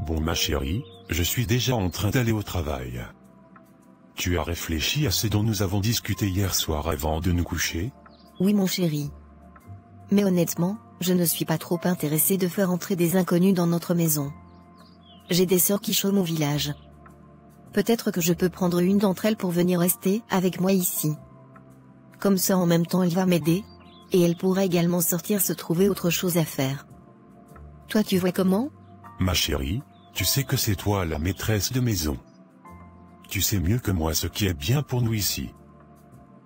Bon ma chérie, je suis déjà en train d'aller au travail. Tu as réfléchi à ce dont nous avons discuté hier soir avant de nous coucher? Oui mon chéri. Mais honnêtement, je ne suis pas trop intéressée de faire entrer des inconnus dans notre maison. J'ai des sœurs qui chôment au village. Peut-être que je peux prendre une d'entre elles pour venir rester avec moi ici. Comme ça en même temps elle va m'aider, et elle pourra également sortir se trouver autre chose à faire. Toi tu vois comment? Ma chérie, tu sais que c'est toi la maîtresse de maison. Tu sais mieux que moi ce qui est bien pour nous ici.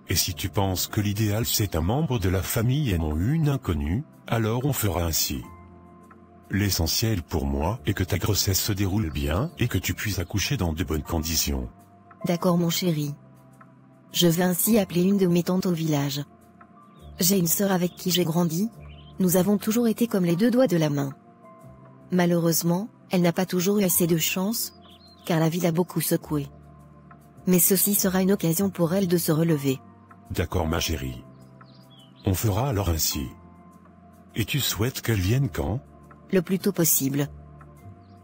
Et si tu penses que l'idéal c'est un membre de la famille et non une inconnue, alors on fera ainsi. L'essentiel pour moi est que ta grossesse se déroule bien et que tu puisses accoucher dans de bonnes conditions. D'accord mon chéri. Je vais ainsi appeler une de mes tantes au village. J'ai une sœur avec qui j'ai grandi. Nous avons toujours été comme les deux doigts de la main. Malheureusement, elle n'a pas toujours eu assez de chance, car la vie l'a beaucoup secouée. Mais ceci sera une occasion pour elle de se relever. D'accord ma chérie. On fera alors ainsi. Et tu souhaites qu'elle vienne quand? Le plus tôt possible.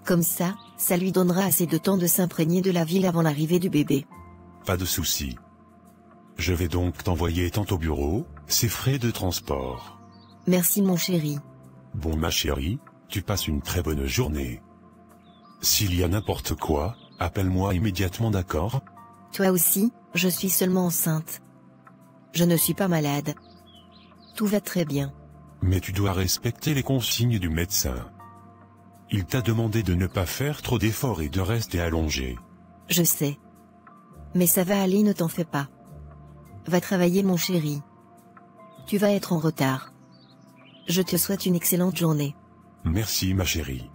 Comme ça lui donnera assez de temps de s'imprégner de la ville avant l'arrivée du bébé. Pas de souci. Je vais donc t'envoyer tant au bureau, ses frais de transport. Merci mon chéri. Bon ma chérie, tu passes une très bonne journée. S'il y a n'importe quoi, appelle-moi immédiatement d'accord? Toi aussi, je suis seulement enceinte. Je ne suis pas malade. Tout va très bien. Mais tu dois respecter les consignes du médecin. Il t'a demandé de ne pas faire trop d'efforts et de rester allongé. Je sais. Mais ça va aller, ne t'en fais pas. Va travailler mon chéri. Tu vas être en retard. Je te souhaite une excellente journée. Merci ma chérie.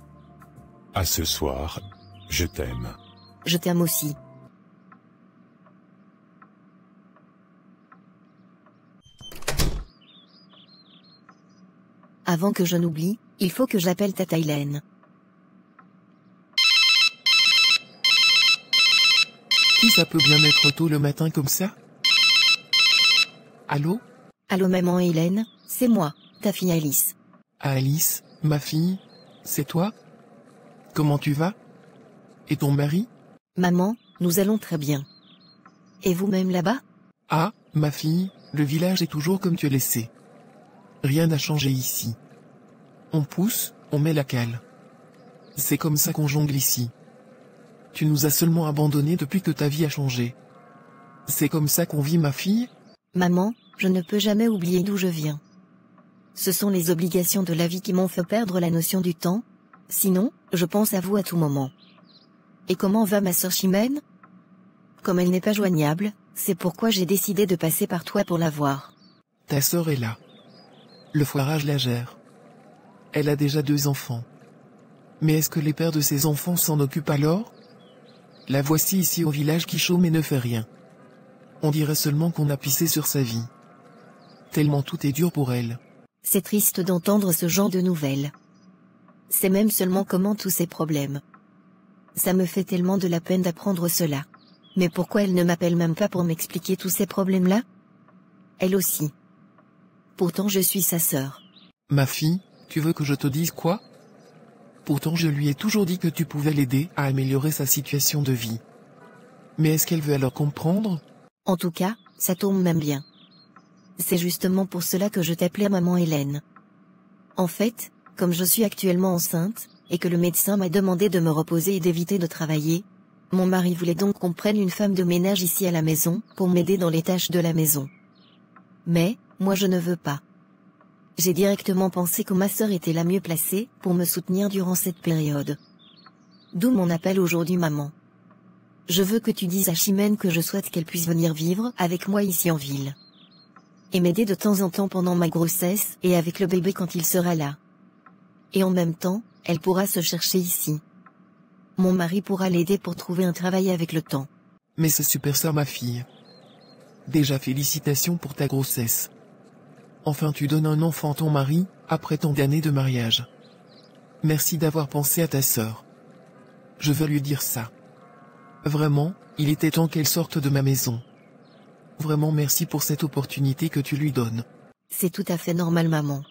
À ce soir, je t'aime. Je t'aime aussi. Avant que je n'oublie, il faut que j'appelle Tata Hélène. Qui ça peut bien être tôt le matin comme ça? Allô? Allô maman Hélène, c'est moi, ta fille Alice. Ah Alice, ma fille, c'est toi? Comment tu vas? Et ton mari? Maman, nous allons très bien. Et vous-même là-bas? Ah, ma fille, le village est toujours comme tu es laissé. Rien n'a changé ici. On pousse, on met la cale. C'est comme ça qu'on jongle ici. Tu nous as seulement abandonnés depuis que ta vie a changé. C'est comme ça qu'on vit ma fille? Maman, je ne peux jamais oublier d'où je viens. Ce sont les obligations de la vie qui m'ont fait perdre la notion du temps. Sinon, je pense à vous à tout moment. Et comment va ma sœur Chimène? Comme elle n'est pas joignable, c'est pourquoi j'ai décidé de passer par toi pour la voir. Ta sœur est là. Le foirage la gère. Elle a déjà 2 enfants. Mais est-ce que les pères de ces enfants s'en occupent alors? La voici ici au village qui chôme et ne fait rien. On dirait seulement qu'on a pissé sur sa vie. Tellement tout est dur pour elle. C'est triste d'entendre ce genre de nouvelles. C'est même seulement comment tous ces problèmes. Ça me fait tellement de la peine d'apprendre cela. Mais pourquoi elle ne m'appelle même pas pour m'expliquer tous ces problèmes-là? Elle aussi. Pourtant je suis sa sœur. Ma fille, tu veux que je te dise quoi? Pourtant je lui ai toujours dit que tu pouvais l'aider à améliorer sa situation de vie. Mais est-ce qu'elle veut alors comprendre? En tout cas, ça tombe même bien. C'est justement pour cela que je t'appelais maman Hélène. En fait, comme je suis actuellement enceinte, et que le médecin m'a demandé de me reposer et d'éviter de travailler, mon mari voulait donc qu'on prenne une femme de ménage ici à la maison, pour m'aider dans les tâches de la maison. Mais, moi je ne veux pas. J'ai directement pensé que ma sœur était la mieux placée, pour me soutenir durant cette période. D'où mon appel aujourd'hui maman. Je veux que tu dises à Chimène que je souhaite qu'elle puisse venir vivre avec moi ici en ville. Et m'aider de temps en temps pendant ma grossesse et avec le bébé quand il sera là. Et en même temps, elle pourra se chercher ici. Mon mari pourra l'aider pour trouver un travail avec le temps. Mais c'est super ça ma fille. Déjà félicitations pour ta grossesse. Enfin tu donnes un enfant à ton mari, après tant d'années de mariage. Merci d'avoir pensé à ta sœur. Je veux lui dire ça. Vraiment, il était temps qu'elle sorte de ma maison. Vraiment merci pour cette opportunité que tu lui donnes. C'est tout à fait normal maman.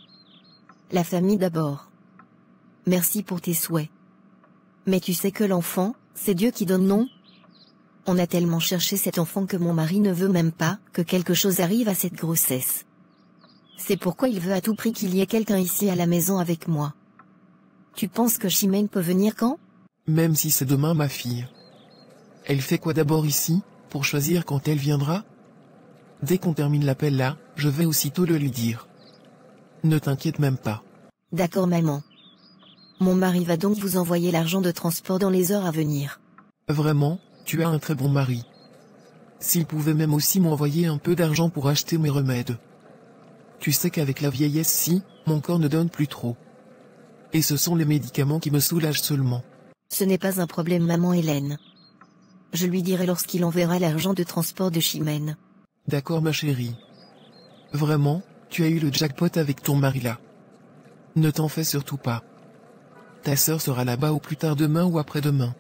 La famille d'abord. Merci pour tes souhaits. Mais tu sais que l'enfant, c'est Dieu qui donne, non? On a tellement cherché cet enfant que mon mari ne veut même pas que quelque chose arrive à cette grossesse. C'est pourquoi il veut à tout prix qu'il y ait quelqu'un ici à la maison avec moi. Tu penses que Chimène peut venir quand? Même si c'est demain, ma fille. Elle fait quoi d'abord ici, pour choisir quand elle viendra? Dès qu'on termine l'appel là, je vais aussitôt le lui dire. Ne t'inquiète même pas. D'accord maman. Mon mari va donc vous envoyer l'argent de transport dans les heures à venir. Vraiment, tu as un très bon mari. S'il pouvait même aussi m'envoyer un peu d'argent pour acheter mes remèdes. Tu sais qu'avec la vieillesse mon corps ne donne plus trop. Et ce sont les médicaments qui me soulagent seulement. Ce n'est pas un problème maman Hélène. Je lui dirai lorsqu'il enverra l'argent de transport de Chimène. D'accord ma chérie. Vraiment, tu as eu le jackpot avec ton mari là. Ne t'en fais surtout pas. Ta sœur sera là-bas au plus tard demain ou après-demain.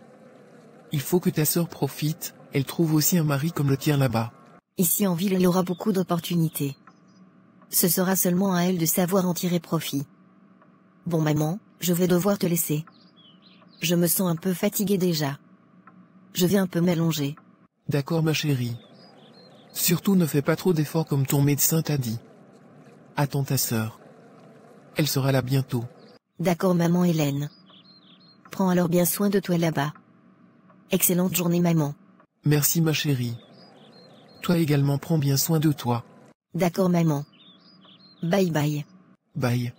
Il faut que ta sœur profite, elle trouve aussi un mari comme le tien là-bas. Ici en ville elle aura beaucoup d'opportunités. Ce sera seulement à elle de savoir en tirer profit. Bon maman, je vais devoir te laisser. Je me sens un peu fatiguée déjà. Je vais un peu m'allonger. D'accord ma chérie. Surtout ne fais pas trop d'efforts comme ton médecin t'a dit. Attends ta sœur. Elle sera là bientôt. D'accord maman Hélène. Prends alors bien soin de toi là-bas. Excellente journée maman. Merci ma chérie. Toi également prends bien soin de toi. D'accord maman. Bye bye. Bye.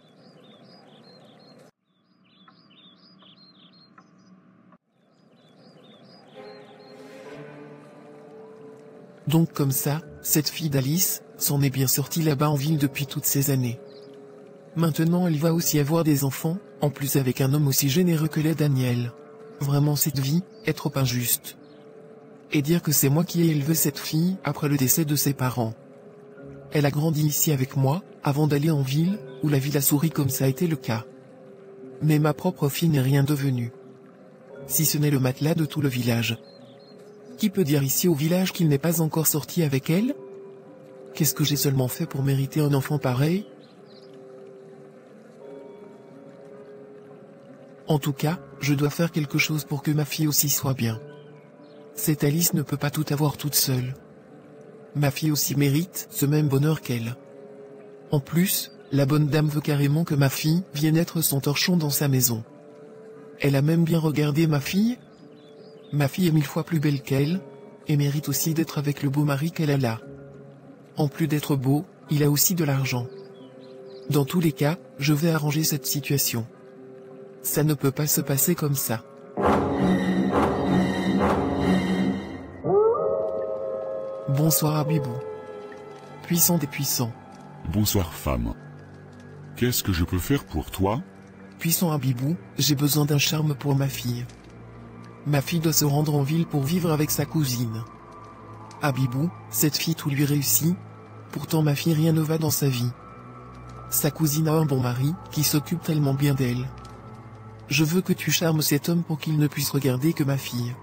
Donc comme ça, cette fille d'Alice, s'en est bien sortie là-bas en ville depuis toutes ces années. Maintenant elle va aussi avoir des enfants, en plus avec un homme aussi généreux que l'est Daniel. Vraiment cette vie, est trop injuste. Et dire que c'est moi qui ai élevé cette fille après le décès de ses parents. Elle a grandi ici avec moi, avant d'aller en ville, où la vie la sourit comme ça a été le cas. Mais ma propre fille n'est rien devenue. Si ce n'est le matelas de tout le village. Qui peut dire ici au village qu'il n'est pas encore sorti avec elle? Qu'est-ce que j'ai seulement fait pour mériter un enfant pareil? En tout cas, je dois faire quelque chose pour que ma fille aussi soit bien. Cette Alice ne peut pas tout avoir toute seule. Ma fille aussi mérite ce même bonheur qu'elle. En plus, la bonne dame veut carrément que ma fille vienne être son torchon dans sa maison. Elle a même bien regardé ma fille. Ma fille est 1000 fois plus belle qu'elle, et mérite aussi d'être avec le beau mari qu'elle a là. En plus d'être beau, il a aussi de l'argent. Dans tous les cas, je vais arranger cette situation. Ça ne peut pas se passer comme ça. Bonsoir Abibou. Puissant des puissants. Bonsoir femme. Qu'est-ce que je peux faire pour toi? Puissant Abibou, j'ai besoin d'un charme pour ma fille. Ma fille doit se rendre en ville pour vivre avec sa cousine. Abibou, cette fille tout lui réussit. Pourtant ma fille rien ne va dans sa vie. Sa cousine a un bon mari, qui s'occupe tellement bien d'elle. Je veux que tu charmes cet homme pour qu'il ne puisse regarder que ma fille.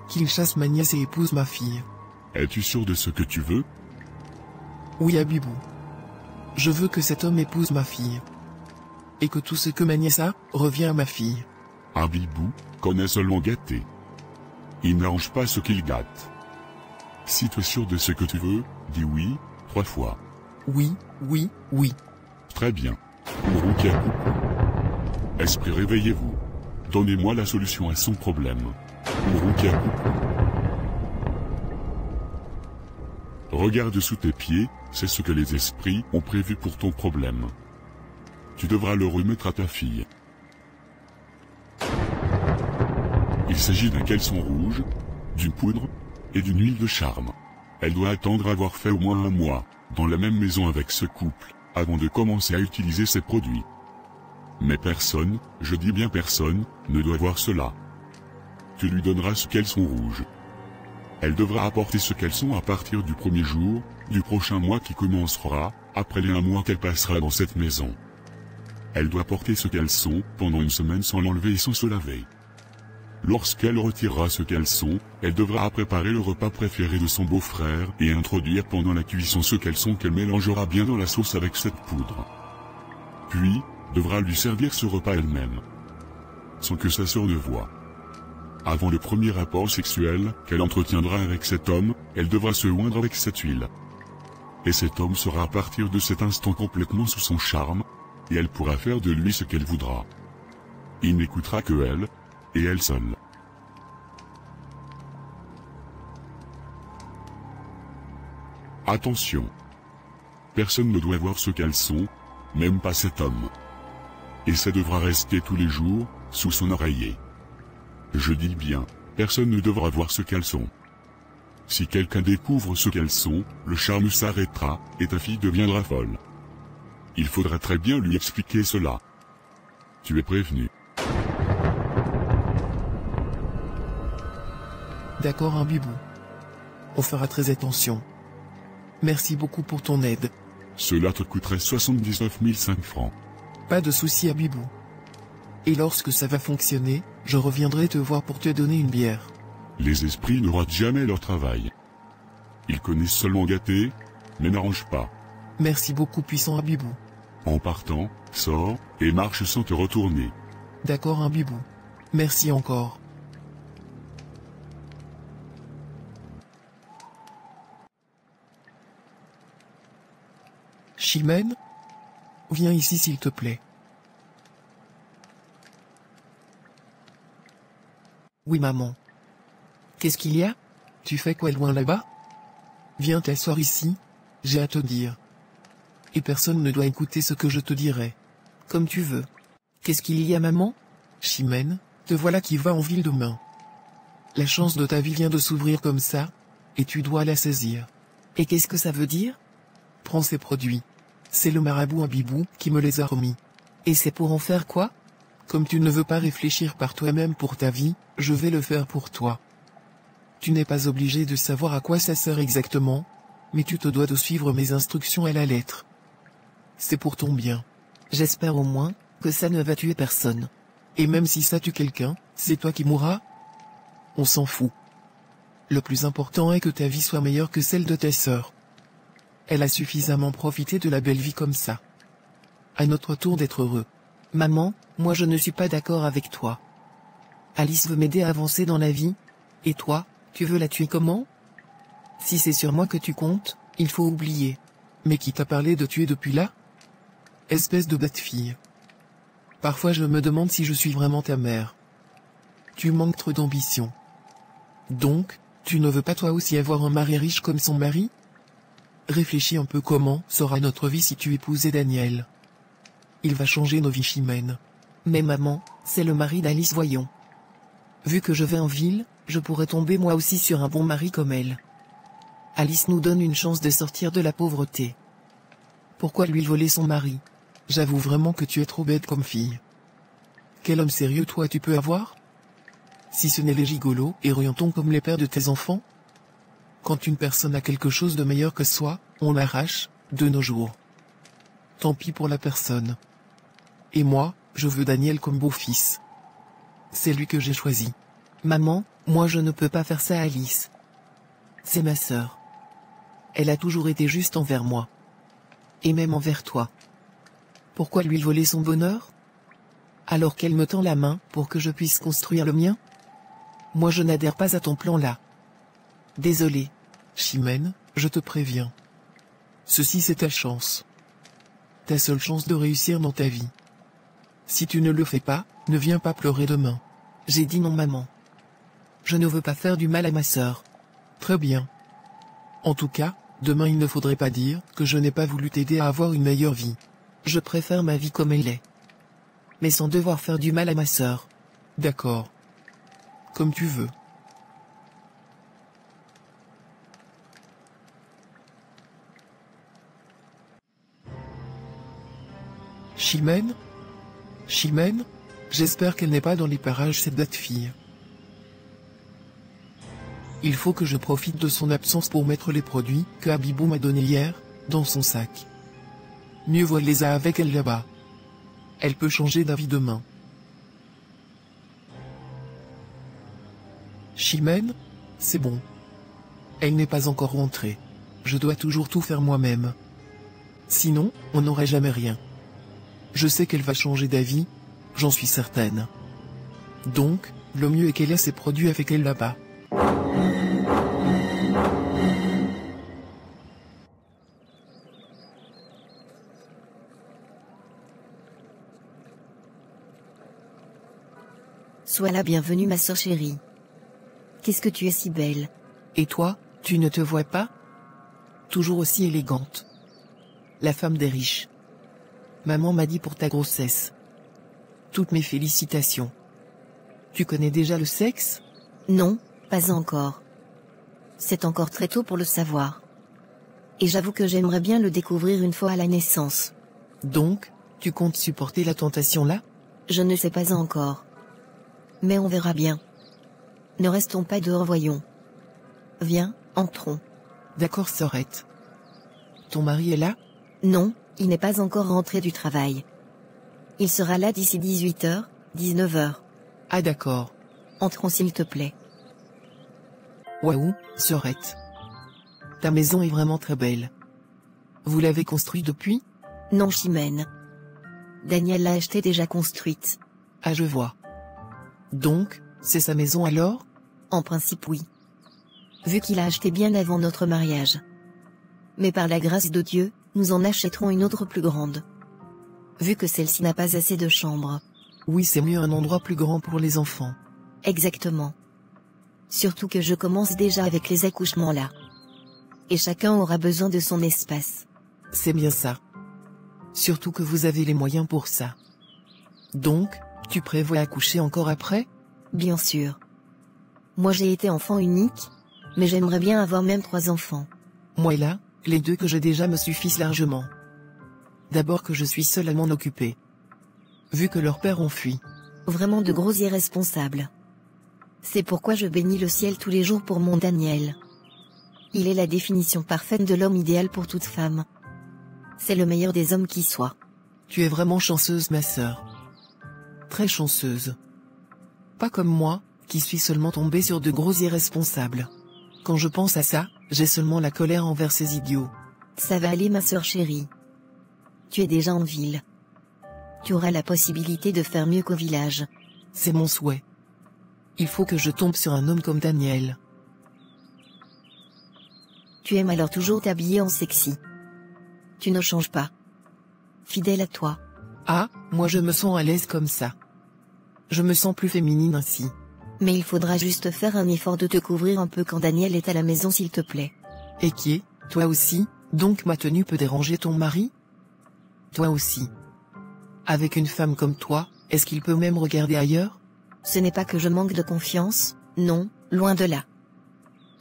Qu'il chasse ma nièce et épouse ma fille. Es-tu sûr de ce que tu veux? Oui Abibou. Je veux que cet homme épouse ma fille. Et que tout ce que ma nièce a, revient à ma fille. Abibou connaît seulement gâter. Il n'arrange pas ce qu'il gâte. Si tu es sûr de ce que tu veux, dis oui, 3 fois. Oui, oui, oui. Très bien. Urukiaku. Esprit réveillez-vous. Donnez-moi la solution à son problème. Urukiaku. Regarde sous tes pieds, c'est ce que les esprits ont prévu pour ton problème. Tu devras le remettre à ta fille. Il s'agit d'un caleçon rouge, d'une poudre, et d'une huile de charme. Elle doit attendre avoir fait au moins 1 mois, dans la même maison avec ce couple, avant de commencer à utiliser ces produits. Mais personne, je dis bien personne, ne doit voir cela. Tu lui donneras ce caleçon rouge. Elle devra apporter ce caleçon à partir du 1er jour, du prochain mois qui commencera, après les 1 mois qu'elle passera dans cette maison. Elle doit porter ce caleçon, pendant 1 semaine sans l'enlever et sans se laver. Lorsqu'elle retirera ce caleçon, elle devra préparer le repas préféré de son beau-frère et introduire pendant la cuisson ce caleçon qu'elle mélangera bien dans la sauce avec cette poudre. Puis, devra lui servir ce repas elle-même. sans que sa sœur ne voie. Avant le premier rapport sexuel qu'elle entretiendra avec cet homme, elle devra se oindre avec cette huile. Et cet homme sera à partir de cet instant complètement sous son charme, et elle pourra faire de lui ce qu'elle voudra. Il n'écoutera que elle, et elle seule. Attention. Personne ne doit voir ce qu'elles sont, même pas cet homme. Et ça devra rester tous les jours, sous son oreiller. Je dis bien, personne ne devra voir ce qu'elles sont. Si quelqu'un découvre ce qu'elles sont, le charme s'arrêtera, et ta fille deviendra folle. Il faudra très bien lui expliquer cela. Tu es prévenu. D'accord, un bibou. On fera très attention. Merci beaucoup pour ton aide. Cela te coûterait 79 500 francs. Pas de souci, Abibou. Et lorsque ça va fonctionner, je reviendrai te voir pour te donner une bière. Les esprits ne ratent jamais leur travail. Ils connaissent seulement gâter, mais n'arrangent pas. Merci beaucoup, puissant Abibou. En partant, sors, et marche sans te retourner. D'accord, un bibou. Merci encore. Chimène? Viens ici s'il te plaît. Oui, maman. Qu'est-ce qu'il y a? Tu fais quoi loin là-bas? Viens t'asseoir ici, j'ai à te dire. Et personne ne doit écouter ce que je te dirai. Comme tu veux. Qu'est-ce qu'il y a, maman? Chimène, te voilà qui va en ville demain. La chance de ta vie vient de s'ouvrir comme ça, et tu dois la saisir. Et qu'est-ce que ça veut dire? Prends ces produits. C'est le marabout Abibou qui me les a remis. Et c'est pour en faire quoi? Comme tu ne veux pas réfléchir par toi-même pour ta vie, je vais le faire pour toi. Tu n'es pas obligé de savoir à quoi ça sert exactement, mais tu te dois de suivre mes instructions à la lettre. C'est pour ton bien. J'espère au moins que ça ne va tuer personne. Et même si ça tue quelqu'un, c'est toi qui mourras? On s'en fout. Le plus important est que ta vie soit meilleure que celle de ta sœur. Elle a suffisamment profité de la belle vie comme ça. À notre tour d'être heureux. Maman, moi je ne suis pas d'accord avec toi. Alice veut m'aider à avancer dans la vie. Et toi, tu veux la tuer comment? Si c'est sur moi que tu comptes, il faut oublier. Mais qui t'a parlé de tuer depuis là? Espèce de bête fille. Parfois je me demande si je suis vraiment ta mère. Tu manques trop d'ambition. Donc, tu ne veux pas toi aussi avoir un mari riche comme son mari? Réfléchis un peu comment sera notre vie si tu épousais Daniel. Il va changer nos vies, Chimène. Mais maman, c'est le mari d'Alice, voyons. Vu que je vais en ville, je pourrais tomber moi aussi sur un bon mari comme elle. Alice nous donne une chance de sortir de la pauvreté. Pourquoi lui voler son mari? J'avoue vraiment que tu es trop bête comme fille. Quel homme sérieux toi tu peux avoir? Si ce n'est les gigolos et orientons comme les pères de tes enfants? Quand une personne a quelque chose de meilleur que soi, on l'arrache, de nos jours. Tant pis pour la personne. Et moi, je veux Daniel comme beau-fils. C'est lui que j'ai choisi. Maman, moi je ne peux pas faire ça à Alice. C'est ma sœur. Elle a toujours été juste envers moi. Et même envers toi. Pourquoi lui voler son bonheur? Alors qu'elle me tend la main pour que je puisse construire le mien? Moi je n'adhère pas à ton plan là. Désolé. Chimène, je te préviens. Ceci c'est ta chance. Ta seule chance de réussir dans ta vie. Si tu ne le fais pas, ne viens pas pleurer demain. J'ai dit non, maman. Je ne veux pas faire du mal à ma sœur. Très bien. En tout cas, demain il ne faudrait pas dire que je n'ai pas voulu t'aider à avoir une meilleure vie. Je préfère ma vie comme elle est. Mais sans devoir faire du mal à ma sœur. D'accord. Comme tu veux. Chimène? Chimène? J'espère qu'elle n'est pas dans les parages, cette bête fille. Il faut que je profite de son absence pour mettre les produits que Abibou m'a donnés hier, dans son sac. Mieux vaut les a avec elle là-bas. Elle peut changer d'avis demain. Chimène? C'est bon. Elle n'est pas encore rentrée. Je dois toujours tout faire moi-même. Sinon, on n'aurait jamais rien. Je sais qu'elle va changer d'avis, j'en suis certaine. Donc, le mieux est qu'elle ait ses produits avec elle là-bas. Sois la bienvenue ma sœur chérie. Qu'est-ce que tu es si belle. Et toi, tu ne te vois pas? Toujours aussi élégante. La femme des riches. Maman m'a dit pour ta grossesse. Toutes mes félicitations. Tu connais déjà le sexe? Non, pas encore. C'est encore très tôt pour le savoir. Et j'avoue que j'aimerais bien le découvrir une fois à la naissance. Donc, tu comptes supporter la tentation là? Je ne sais pas encore. Mais on verra bien. Ne restons pas dehors, voyons. Viens, entrons. D'accord, sœurette. Ton mari est là? Non, il n'est pas encore rentré du travail. Il sera là d'ici 18h, 19h. Ah d'accord. Entrons s'il te plaît. Waouh, sœurette. Ta maison est vraiment très belle. Vous l'avez construite depuis? Non, Chimène. Daniel l'a achetée déjà construite. Ah je vois. Donc, c'est sa maison alors? En principe oui. Vu qu'il a acheté bien avant notre mariage. Mais par la grâce de Dieu, nous en achèterons une autre plus grande. Vu que celle-ci n'a pas assez de chambres. Oui, c'est mieux un endroit plus grand pour les enfants. Exactement. Surtout que je commence déjà avec les accouchements là. Et chacun aura besoin de son espace. C'est bien ça. Surtout que vous avez les moyens pour ça. Donc, tu prévois accoucher encore après? Bien sûr. Moi j'ai été enfant unique, mais j'aimerais bien avoir même 3 enfants. Moi là, les 2 que j'ai déjà me suffisent largement. D'abord que je suis seul à m'en occuper. Vu que leurs pères ont fui. Vraiment de gros irresponsables. C'est pourquoi je bénis le ciel tous les jours pour mon Daniel. Il est la définition parfaite de l'homme idéal pour toute femme. C'est le meilleur des hommes qui soit. Tu es vraiment chanceuse ma sœur. Très chanceuse. Pas comme moi, qui suis seulement tombée sur de gros irresponsables. Quand je pense à ça, j'ai seulement la colère envers ces idiots. Ça va aller ma sœur chérie. Tu es déjà en ville. Tu auras la possibilité de faire mieux qu'au village. C'est mon souhait. Il faut que je tombe sur un homme comme Daniel. Tu aimes alors toujours t'habiller en sexy. Tu ne changes pas. Fidèle à toi. Ah, moi je me sens à l'aise comme ça. Je me sens plus féminine ainsi. Mais il faudra juste faire un effort de te couvrir un peu quand Daniel est à la maison s'il te plaît. Et qui est, toi aussi, donc ma tenue peut déranger ton mari? Toi aussi. Avec une femme comme toi, est-ce qu'il peut même regarder ailleurs? Ce n'est pas que je manque de confiance, non, loin de là.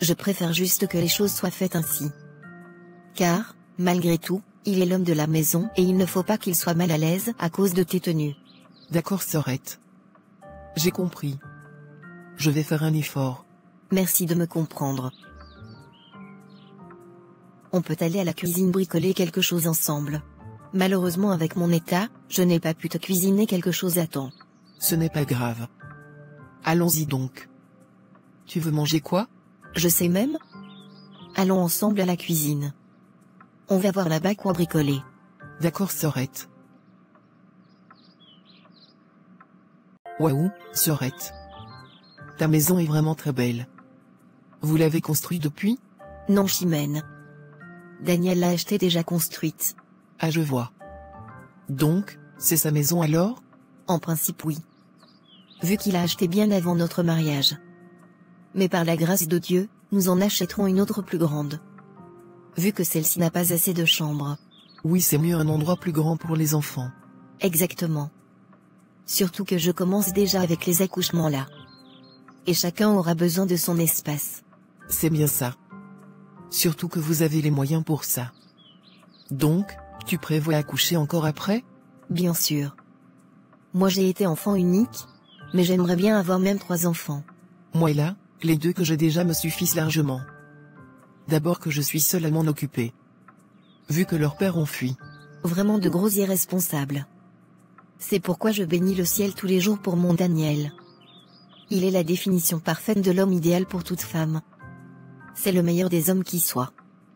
Je préfère juste que les choses soient faites ainsi. Car, malgré tout, il est l'homme de la maison et il ne faut pas qu'il soit mal à l'aise à cause de tes tenues. D'accord sœurette. J'ai compris. Je vais faire un effort. Merci de me comprendre. On peut aller à la cuisine bricoler quelque chose ensemble. Malheureusement avec mon état, je n'ai pas pu te cuisiner quelque chose à temps. Ce n'est pas grave. Allons-y donc. Tu veux manger quoi? Je sais même. Allons ensemble à la cuisine. On va voir là-bas quoi bricoler. D'accord sœurette. Waouh, sœurette. Ta maison est vraiment très belle. Vous l'avez construite depuis? Non Chimène. Daniel l'a achetée déjà construite. Ah je vois. Donc, c'est sa maison alors? En principe oui. Vu qu'il a acheté bien avant notre mariage. Mais par la grâce de Dieu, nous en achèterons une autre plus grande. Vu que celle-ci n'a pas assez de chambres. Oui, c'est mieux un endroit plus grand pour les enfants. Exactement. Surtout que je commence déjà avec les accouchements là. Et chacun aura besoin de son espace. C'est bien ça. Surtout que vous avez les moyens pour ça. Donc, tu prévois accoucher encore après? Bien sûr. Moi j'ai été enfant unique, mais j'aimerais bien avoir même 3 enfants. Moi là, les 2 que j'ai déjà me suffisent largement. D'abord que je suis seul à m'en occuper. Vu que leurs pères ont fui. Vraiment de gros irresponsables. C'est pourquoi je bénis le ciel tous les jours pour mon Daniel. Il est la définition parfaite de l'homme idéal pour toute femme. C'est le meilleur des hommes qui soit.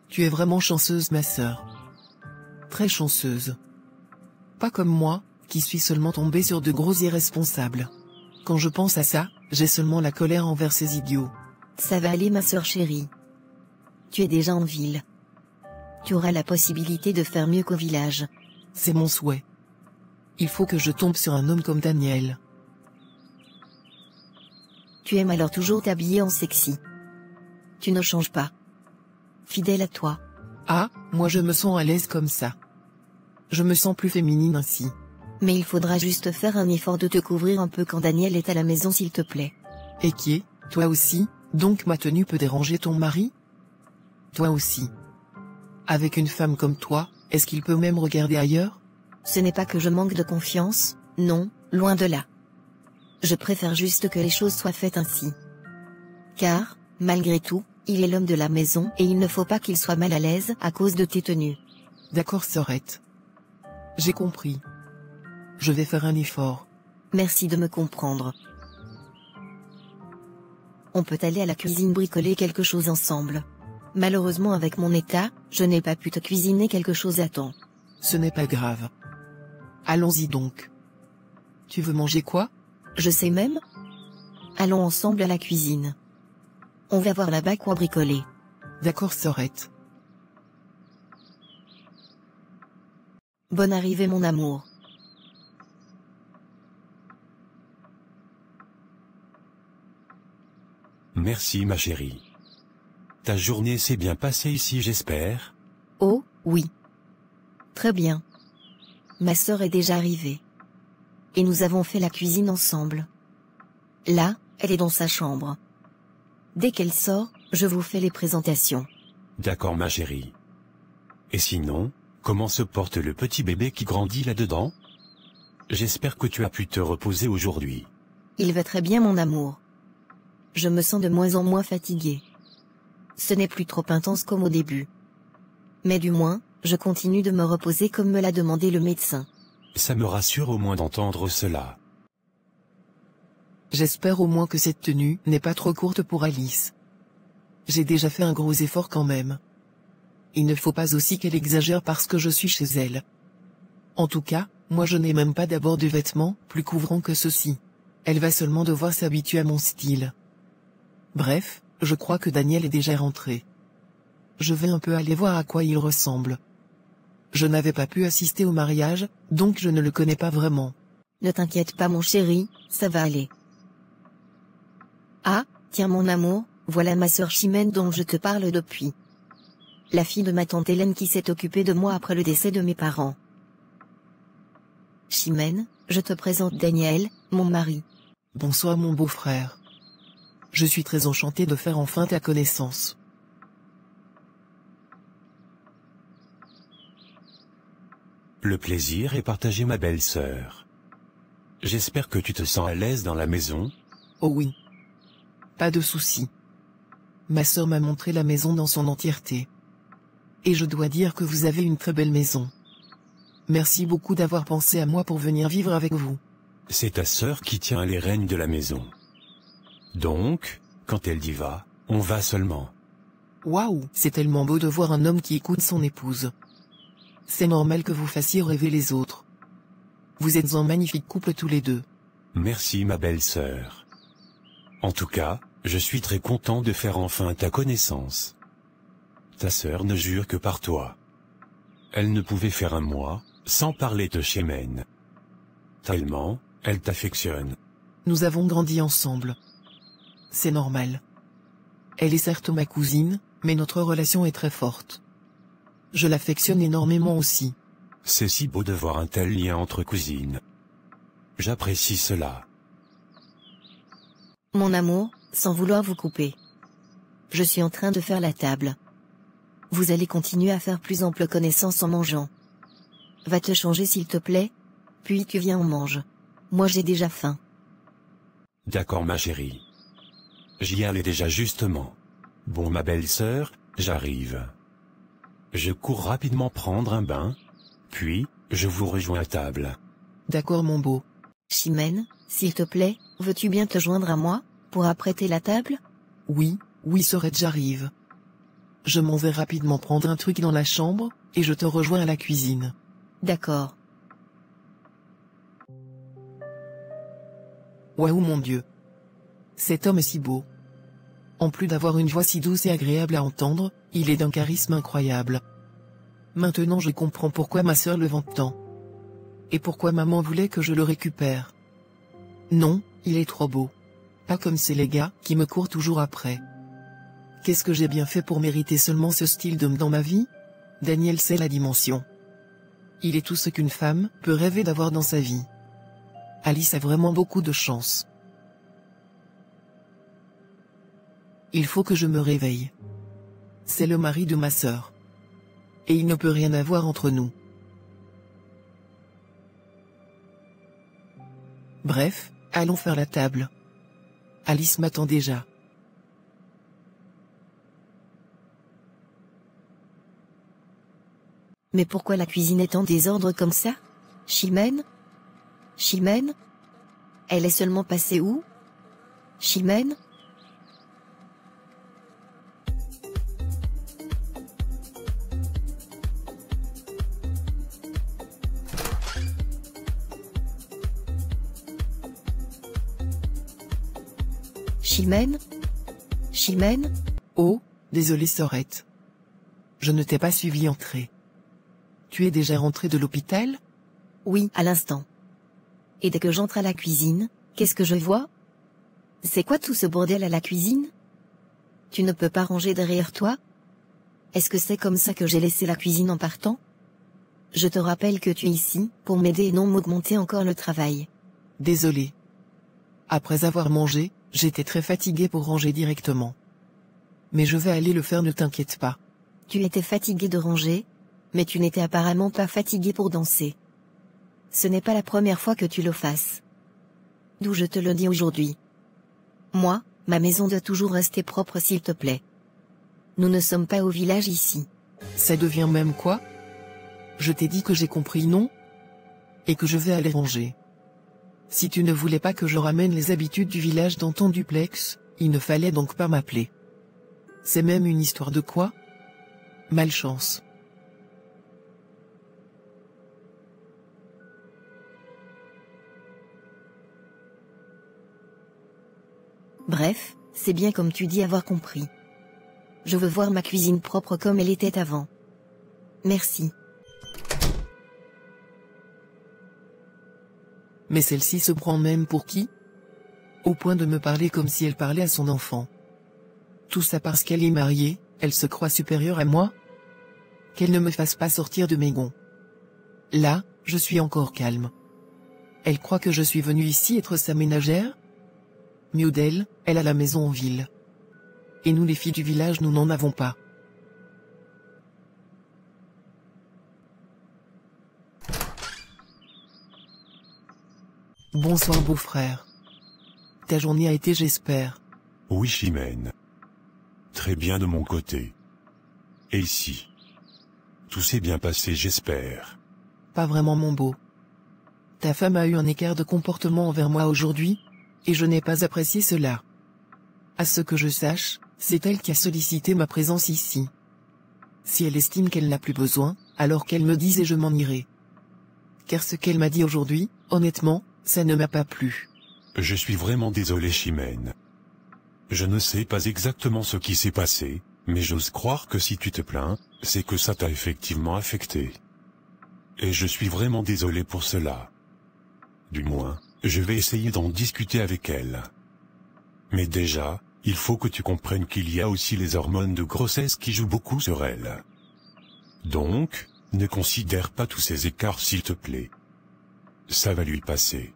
Tu es vraiment chanceuse ma sœur. Très chanceuse. Pas comme moi, qui suis seulement tombée sur de gros irresponsables. Quand je pense à ça, j'ai seulement la colère envers ces idiots. Ça va aller ma sœur chérie. Tu es déjà en ville. Tu auras la possibilité de faire mieux qu'au village. C'est mon souhait. Il faut que je tombe sur un homme comme Daniel. Tu aimes alors toujours t'habiller en sexy. Tu ne changes pas. Fidèle à toi. Ah, moi je me sens à l'aise comme ça. Je me sens plus féminine ainsi. Mais il faudra juste faire un effort de te couvrir un peu quand Daniel est à la maison s'il te plaît. Et qui est, toi aussi, donc ma tenue peut déranger ton mari? Toi aussi. Avec une femme comme toi, est-ce qu'il peut même regarder ailleurs? Ce n'est pas que je manque de confiance, non, loin de là. Je préfère juste que les choses soient faites ainsi. Car, malgré tout, il est l'homme de la maison et il ne faut pas qu'il soit mal à l'aise à cause de tes tenues. D'accord sœurette. J'ai compris. Je vais faire un effort. Merci de me comprendre. On peut aller à la cuisine bricoler quelque chose ensemble. Malheureusement avec mon état, je n'ai pas pu te cuisiner quelque chose à temps. Ce n'est pas grave. Allons-y donc. Tu veux manger quoi? Je sais même. Allons ensemble à la cuisine. On va voir là-bas quoi bricoler. D'accord sœurette. Bonne arrivée mon amour. Merci ma chérie. Ta journée s'est bien passée ici j'espère? Oh, oui. Très bien. Ma sœur est déjà arrivée. Et nous avons fait la cuisine ensemble. Là, elle est dans sa chambre. Dès qu'elle sort, je vous fais les présentations. D'accord ma chérie. Et sinon, comment se porte le petit bébé qui grandit là-dedans? J'espère que tu as pu te reposer aujourd'hui. Il va très bien mon amour. Je me sens de moins en moins fatiguée. Ce n'est plus trop intense comme au début. Mais du moins, je continue de me reposer comme me l'a demandé le médecin. Ça me rassure au moins d'entendre cela. J'espère au moins que cette tenue n'est pas trop courte pour Alice. J'ai déjà fait un gros effort quand même. Il ne faut pas aussi qu'elle exagère parce que je suis chez elle. En tout cas, moi je n'ai même pas d'abord de vêtements plus couvrants que ceux-ci. Elle va seulement devoir s'habituer à mon style. Bref, je crois que Daniel est déjà rentré. Je vais un peu aller voir à quoi il ressemble. Je n'avais pas pu assister au mariage, donc je ne le connais pas vraiment. Ne t'inquiète pas mon chéri, ça va aller. Ah, tiens mon amour, voilà ma sœur Chimène dont je te parle depuis. La fille de ma tante Hélène qui s'est occupée de moi après le décès de mes parents. Chimène, je te présente Daniel, mon mari. Bonsoir mon beau-frère. Je suis très enchantée de faire enfin ta connaissance. Le plaisir est partagé ma belle-sœur. J'espère que tu te sens à l'aise dans la maison. Oh oui. Pas de souci. Ma sœur m'a montré la maison dans son entièreté. Et je dois dire que vous avez une très belle maison. Merci beaucoup d'avoir pensé à moi pour venir vivre avec vous. C'est ta sœur qui tient les rênes de la maison. Donc, quand elle y va, on va seulement. Waouh, c'est tellement beau de voir un homme qui écoute son épouse. C'est normal que vous fassiez rêver les autres. Vous êtes un magnifique couple tous les deux. Merci ma belle-sœur. En tout cas, je suis très content de faire enfin ta connaissance. Ta sœur ne jure que par toi. Elle ne pouvait faire un mois, sans parler de Chimène. Tellement, elle t'affectionne. Nous avons grandi ensemble. C'est normal. Elle est certes ma cousine, mais notre relation est très forte. Je l'affectionne énormément aussi. C'est si beau de voir un tel lien entre cousines. J'apprécie cela. Mon amour, sans vouloir vous couper. Je suis en train de faire la table. Vous allez continuer à faire plus ample connaissance en mangeant. Va te changer s'il te plaît, puis tu viens on mange. Moi j'ai déjà faim. D'accord ma chérie. J'y allais déjà justement. Bon ma belle-sœur, j'arrive. Je cours rapidement prendre un bain, puis, je vous rejoins à table. D'accord mon beau. Chimène, s'il te plaît, veux-tu bien te joindre à moi, pour apprêter la table? Oui, sœurette j'arrive. Je m'en vais rapidement prendre un truc dans la chambre, et je te rejoins à la cuisine. D'accord. Waouh mon Dieu. Cet homme est si beau. En plus d'avoir une voix si douce et agréable à entendre, il est d'un charisme incroyable. Maintenant je comprends pourquoi ma sœur le vante tant. Et pourquoi maman voulait que je le récupère. Non, il est trop beau. Pas comme ces les gars qui me courent toujours après. Qu'est-ce que j'ai bien fait pour mériter seulement ce style d'homme dans ma vie? Daniel sait la dimension. Il est tout ce qu'une femme peut rêver d'avoir dans sa vie. Alice a vraiment beaucoup de chance. Il faut que je me réveille. C'est le mari de ma sœur. Et il ne peut rien avoir entre nous. Bref, allons faire la table. Alice m'attend déjà. Mais pourquoi la cuisine est en désordre comme ça? Chimène? Chimène? Elle est seulement passée où? Chimène? Chimène? Chimène? Oh, désolé Sorette. Je ne t'ai pas suivi entrer. Tu es déjà rentrée de l'hôpital? Oui, à l'instant. Et dès que j'entre à la cuisine, qu'est-ce que je vois? C'est quoi tout ce bordel à la cuisine? Tu ne peux pas ranger derrière toi? Est-ce que c'est comme ça que j'ai laissé la cuisine en partant? Je te rappelle que tu es ici, pour m'aider et non m'augmenter encore le travail. Désolé. Après avoir mangé, j'étais très fatiguée pour ranger directement. Mais je vais aller le faire, ne t'inquiète pas. Tu étais fatigué de ranger, mais tu n'étais apparemment pas fatigué pour danser. Ce n'est pas la première fois que tu le fasses. D'où je te le dis aujourd'hui. Moi, ma maison doit toujours rester propre s'il te plaît. Nous ne sommes pas au village ici. Ça devient même quoi? Je t'ai dit que j'ai compris, non? Et que je vais aller ranger. Si tu ne voulais pas que je ramène les habitudes du village dans ton duplex, il ne fallait donc pas m'appeler. C'est même une histoire de quoi? Malchance. Bref, c'est bien comme tu dis avoir compris. Je veux voir ma cuisine propre comme elle était avant. Merci. Mais celle-ci se prend même pour qui? Au point de me parler comme si elle parlait à son enfant. Tout ça parce qu'elle est mariée, elle se croit supérieure à moi? Qu'elle ne me fasse pas sortir de mes gonds. Là, je suis encore calme. Elle croit que je suis venu ici être sa ménagère? Mieux d'elle, elle a la maison en ville. Et nous les filles du village, nous n'en avons pas. Bonsoir beau-frère. Ta journée a été, j'espère. Oui Chimène. Très bien de mon côté. Et ici? Tout s'est bien passé, j'espère. Pas vraiment mon beau. Ta femme a eu un écart de comportement envers moi aujourd'hui, et je n'ai pas apprécié cela. À ce que je sache, c'est elle qui a sollicité ma présence ici. Si elle estime qu'elle n'a plus besoin, alors qu'elle me dise et je m'en irai. Car ce qu'elle m'a dit aujourd'hui, honnêtement, ça ne m'a pas plu. Je suis vraiment désolé Chimène. Je ne sais pas exactement ce qui s'est passé, mais j'ose croire que si tu te plains, c'est que ça t'a effectivement affecté. Et je suis vraiment désolé pour cela. Du moins, je vais essayer d'en discuter avec elle. Mais déjà, il faut que tu comprennes qu'il y a aussi les hormones de grossesse qui jouent beaucoup sur elle. Donc, ne considère pas tous ces écarts s'il te plaît. Ça va lui passer.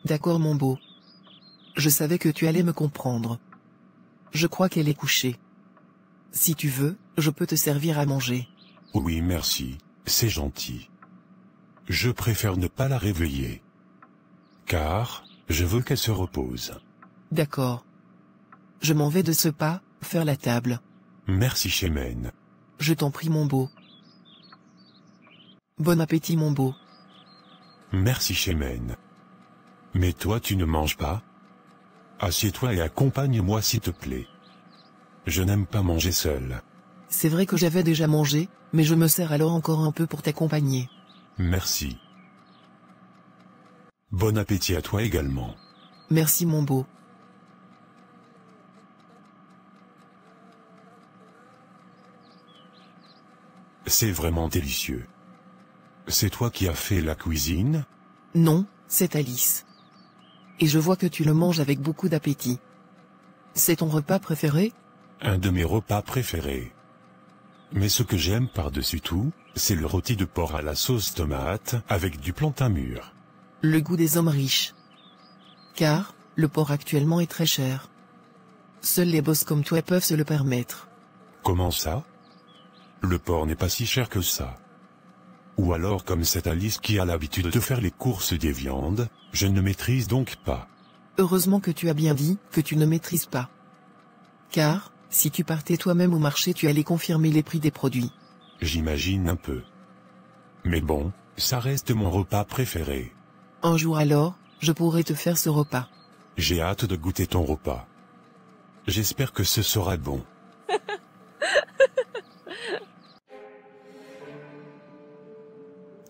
D'accord mon beau. Je savais que tu allais me comprendre. Je crois qu'elle est couchée. Si tu veux, je peux te servir à manger. Oui merci, c'est gentil. Je préfère ne pas la réveiller. Car, je veux qu'elle se repose. D'accord. Je m'en vais de ce pas, faire la table. Merci Chimène. Je t'en prie mon beau. Bon appétit mon beau. Merci Chimène. Mais toi tu ne manges pas? Assieds-toi et accompagne-moi s'il te plaît. Je n'aime pas manger seul. C'est vrai que j'avais déjà mangé, mais je me sers alors encore un peu pour t'accompagner. Merci. Bon appétit à toi également. Merci mon beau. C'est vraiment délicieux. C'est toi qui as fait la cuisine? Non, c'est Alice. Et je vois que tu le manges avec beaucoup d'appétit. C'est ton repas préféré? Un de mes repas préférés. Mais ce que j'aime par-dessus tout, c'est le rôti de porc à la sauce tomate avec du plantain mûr. Le goût des hommes riches. Car, le porc actuellement est très cher. Seuls les boss comme toi peuvent se le permettre. Comment ça? Le porc n'est pas si cher que ça. Ou alors comme cette Alice qui a l'habitude de faire les courses des viandes, je ne maîtrise donc pas. Heureusement que tu as bien dit que tu ne maîtrises pas. Car, si tu partais toi-même au marché tu allais confirmer les prix des produits. J'imagine un peu. Mais bon, ça reste mon repas préféré. Un jour alors, je pourrai te faire ce repas. J'ai hâte de goûter ton repas. J'espère que ce sera bon.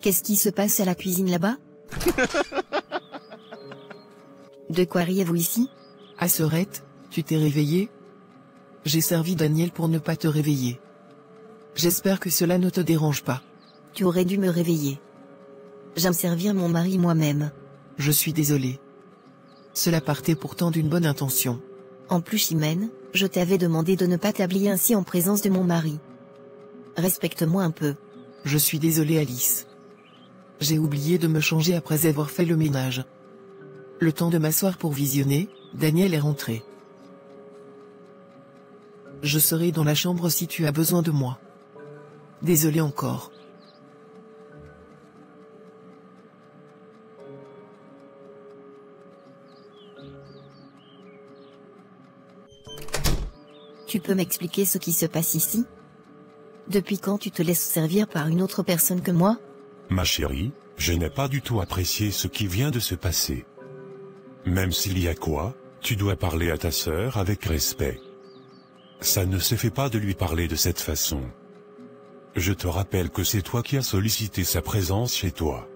Qu'est-ce qui se passe à la cuisine là-bas? De quoi riez-vous ici? Asserette, tu t'es réveillée? J'ai servi Daniel pour ne pas te réveiller. J'espère que cela ne te dérange pas. Tu aurais dû me réveiller. J'aime servir mon mari moi-même. Je suis désolé. Cela partait pourtant d'une bonne intention. En plus Chimène, je t'avais demandé de ne pas t'habiller ainsi en présence de mon mari. Respecte-moi un peu. Je suis désolé Alice. J'ai oublié de me changer après avoir fait le ménage. Le temps de m'asseoir pour visionner, Daniel est rentré. Je serai dans la chambre si tu as besoin de moi. Désolé encore. Tu peux m'expliquer ce qui se passe ici? Depuis quand tu te laisses servir par une autre personne que moi? Ma chérie, je n'ai pas du tout apprécié ce qui vient de se passer. Même s'il y a quoi, tu dois parler à ta sœur avec respect. Ça ne se fait pas de lui parler de cette façon. Je te rappelle que c'est toi qui as sollicité sa présence chez toi.